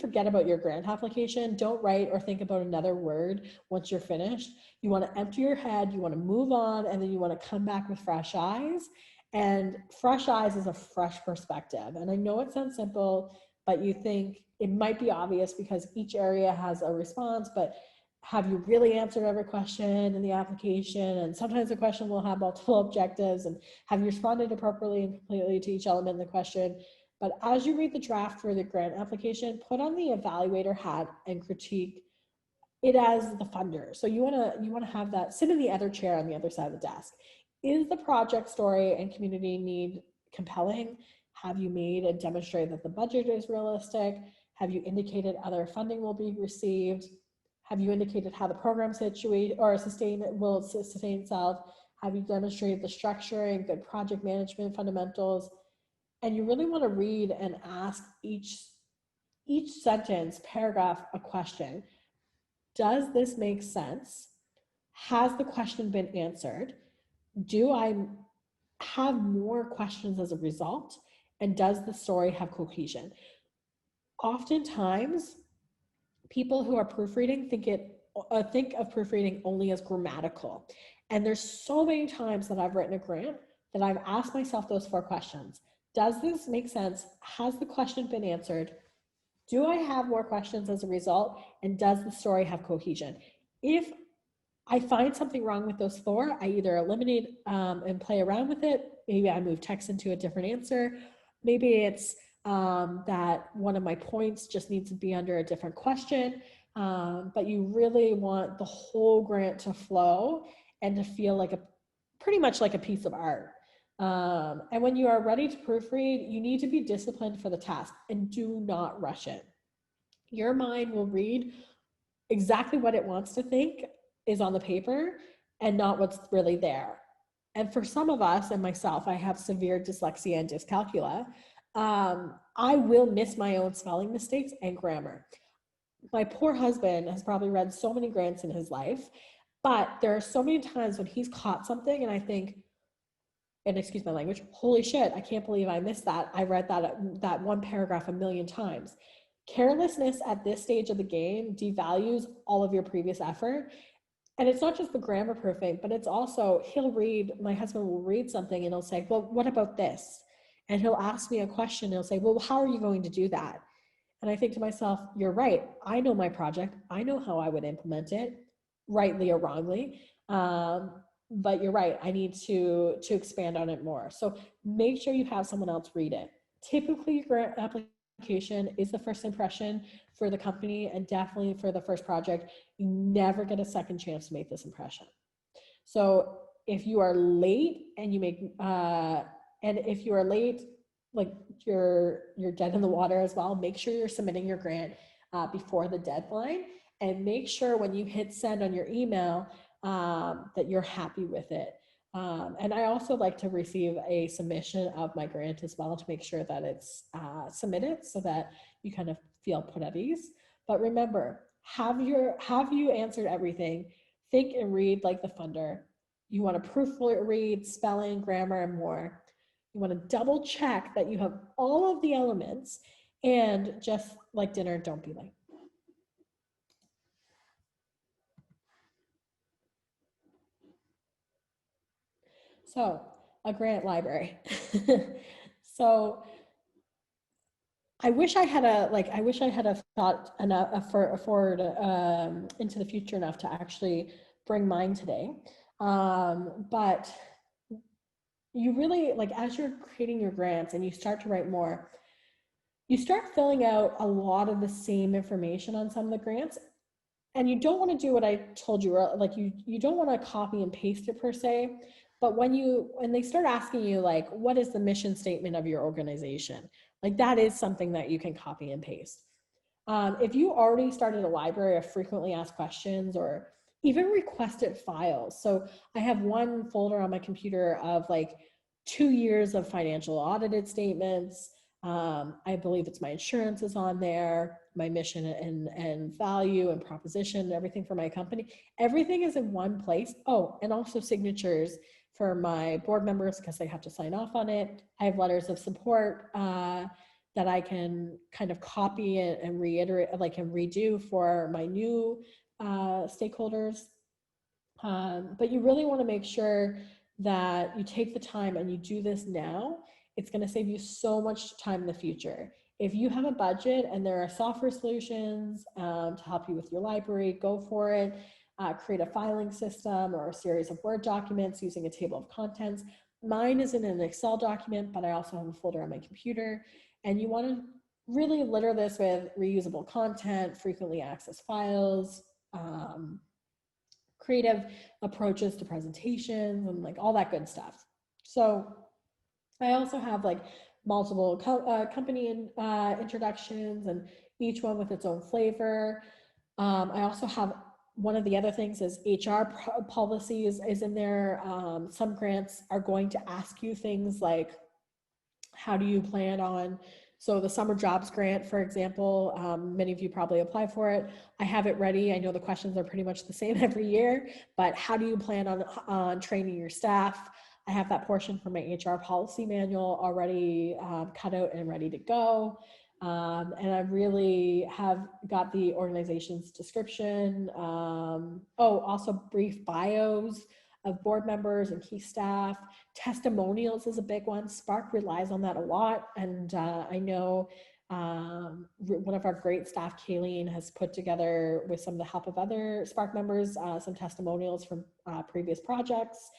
forget about your grant application. Don't write or think about another word once you're finished. You want to empty your head, you want to move on, and then you want to come back with fresh eyes. And fresh eyes is a fresh perspective. And I know it sounds simple, but you think it might be obvious because each area has a response, but have you really answered every question in the application? And sometimes the question will have multiple objectives, and have you responded appropriately and completely to each element in the question? But as you read the draft for the grant application, put on the evaluator hat and critique it as the funder. So you wanna have that, sit in the other chair on the other side of the desk. Is the project story and community need compelling? Have you made and demonstrated that the budget is realistic? Have you indicated other funding will be received? Have you indicated how the program will sustain itself? Have you demonstrated the structuring, good project management fundamentals? And you really want to read and ask each sentence, paragraph, a question. Does this make sense? Has the question been answered? Do I have more questions as a result? And does the story have cohesion? Oftentimes, people who are proofreading think of proofreading only as grammatical. And there's so many times that I've written a grant that I've asked myself those 4 questions. Does this make sense? Has the question been answered? Do I have more questions as a result? And does the story have cohesion? If I find something wrong with those 4, I either eliminate and play around with it. Maybe I move text into a different answer. Maybe it's that one of my points just needs to be under a different question. But you really want the whole grant to flow and to feel like pretty much like a piece of art. And when you are ready to proofread, you need to be disciplined for the task and do not rush it. Your mind will read exactly what it wants to think is on the paper and not what's really there. And for some of us, and myself, I have severe dyslexia and dyscalculia. I will miss my own spelling mistakes and grammar. My poor husband has probably read so many grants in his life, but there are so many times when he's caught something and I think, and excuse my language, holy shit, I can't believe I missed that. I read that one paragraph a million times. Carelessness at this stage of the game devalues all of your previous effort. And it's not just the grammar proofing, but it's also, my husband will read something and he'll say, well, what about this? And he'll ask me a question. He'll say, well, how are you going to do that? And I think to myself, you're right. I know my project. I know how I would implement it, rightly or wrongly. But you're right. I need to expand on it more. So make sure you have someone else read it. Typically, your grant application is the first impression for the company, and definitely for the first project. You never get a second chance to make this impression. So if you are late and you make, and if you are late, like you're dead in the water as well, make sure you're submitting your grant before the deadline, and make sure when you hit send on your email that you're happy with it. And I also like to receive a submission of my grant as well to make sure that it's submitted so that you kind of feel put at ease. But remember, have you answered everything? Think and read like the funder. You want to proofread spelling, grammar, and more. You want to double check that you have all of the elements, and just like dinner, don't be late. So, a grant library. So I wish I had a thought enough forward into the future enough to actually bring mine today. But you really, like, as you're creating your grants and you start to write more, you start filling out a lot of the same information on some of the grants. And you don't want to do what I told you, like you don't want to copy and paste it per se. But when they start asking you, like, what is the mission statement of your organization? Like, that is something that you can copy and paste. If you already started a library of frequently asked questions or even requested files. So I have one folder on my computer of like 2 years of financial audited statements, I believe it's my insurance is on there, my mission and value and proposition, everything for my company. Everything is in one place. Oh, and also signatures for my board members because they have to sign off on it. I have letters of support that I can kind of copy and reiterate, like, and redo for my new stakeholders. But you really want to make sure that you take the time and you do this now. It's going to save you so much time in the future. If you have a budget and there are software solutions to help you with your library, go for it. Create a filing system or a series of Word documents using a table of contents. Mine is in an Excel document, but I also have a folder on my computer. And you want to really litter this with reusable content, frequently accessed files, creative approaches to presentations, and like all that good stuff. So I also have like multiple company introductions, and each one with its own flavor. I also have, one of the other things is HR policies is in there. Some grants are going to ask you things like, how do you plan on, so the summer jobs grant, for example, many of you probably apply for it. I have it ready. I know the questions are pretty much the same every year, but how do you plan on training your staff? I have that portion from my HR policy manual already cut out and ready to go. And I really have got the organization's description. Also brief bios of board members and key staff. Testimonials is a big one. Spark relies on that a lot. And I know one of our great staff, Kayleen, has put together, with some of the help of other Spark members, some testimonials from previous projects.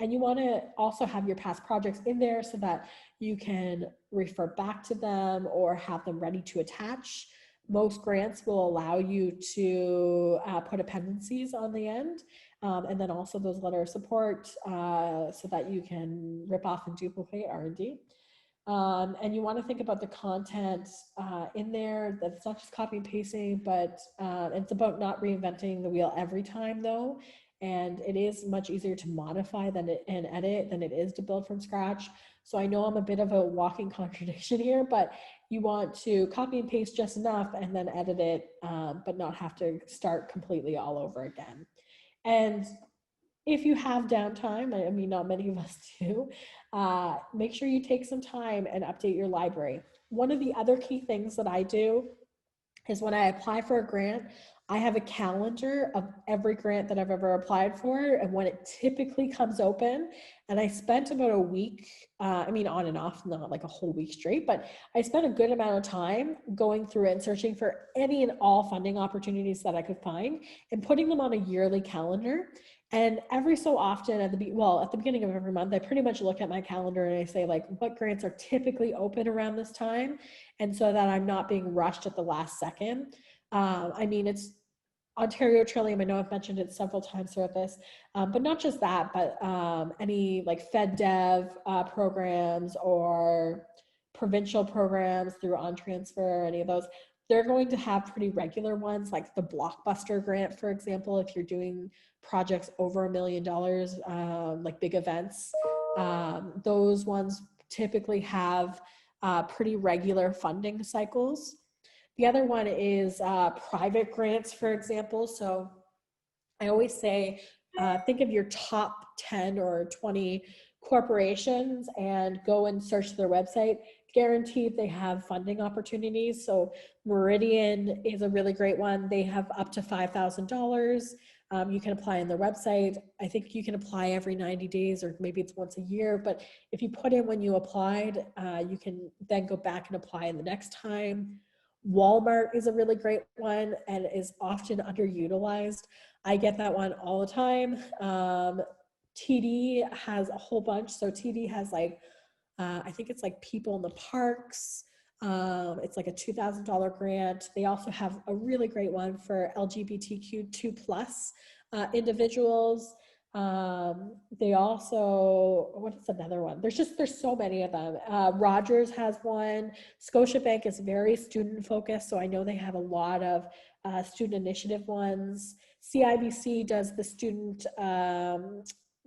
And you want to also have your past projects in there so that you can refer back to them or have them ready to attach. Most grants will allow you to put appendices on the end, and then also those letter of support so that you can rip off and duplicate R&D. And you want to think about the content in there, that it's not just copy and pasting, but it's about not reinventing the wheel every time though. And it is much easier to modify and edit than it is to build from scratch. So I know I'm a bit of a walking contradiction here, but you want to copy and paste just enough and then edit it, but not have to start completely all over again. And if you have downtime, I mean, not many of us do, make sure you take some time and update your library. One of the other key things that I do is when I apply for a grant, I have a calendar of every grant that I've ever applied for and when it typically comes open. And I spent about a week, on and off, not like a whole week straight, but I spent a good amount of time going through and searching for any and all funding opportunities that I could find and putting them on a yearly calendar. And every so often at the beginning of every month, I pretty much look at my calendar and I say, like, what grants are typically open around this time? And so that I'm not being rushed at the last second. It's Ontario Trillium. I know I've mentioned it several times throughout this, but not just that, but any like FedDev programs or provincial programs through OnTransfer, any of those, they're going to have pretty regular ones, like the Blockbuster grant, for example, if you're doing projects over $1 million, like big events. Those ones typically have pretty regular funding cycles. The other one is private grants, for example. So I always say, think of your top 10 or 20 corporations and go and search their website. Guaranteed they have funding opportunities. So Meridian is a really great one. They have up to $5,000. You can apply on their website. I think you can apply every 90 days or maybe it's once a year, but if you put in when you applied, you can then go back and apply in the next time. Walmart is a really great one and is often underutilized. I get that one all the time. TD has a whole bunch. So TD has like, I think it's like people in the parks. It's like a $2,000 grant. They also have a really great one for LGBTQ2+ individuals. They also, what is another one? There's so many of them. Rogers has one. Scotiabank is very student focused. So I know they have a lot of student initiative ones. CIBC does the student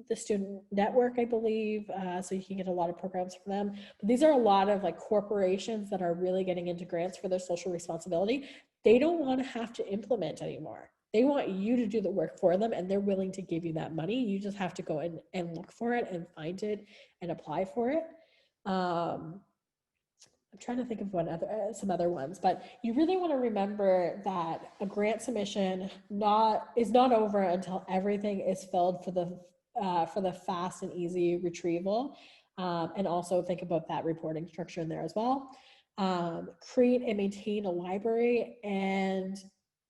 the student network, I believe, so you can get a lot of programs from them. But these are a lot of like corporations that are really getting into grants for their social responsibility. They don't want to have to implement anymore. They want you to do the work for them, and they're willing to give you that money. You just have to go in and look for it and find it and apply for it. I'm trying to think of some other ones, but you really want to remember that a grant submission is not over until everything is filled for the fast and easy retrieval, and also think about that reporting structure in there as well. Create and maintain a library, and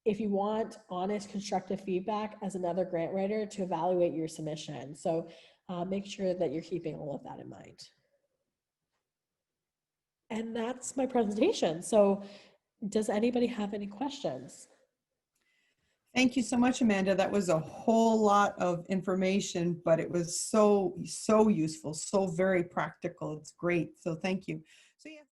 if you want honest, constructive feedback as another grant writer to evaluate your submission, so make sure that you're keeping all of that in mind. And that's my presentation. So does anybody have any questions? Thank you so much, Amanda. That was a whole lot of information, but it was so useful, so very practical. It's great. So thank you. So yeah.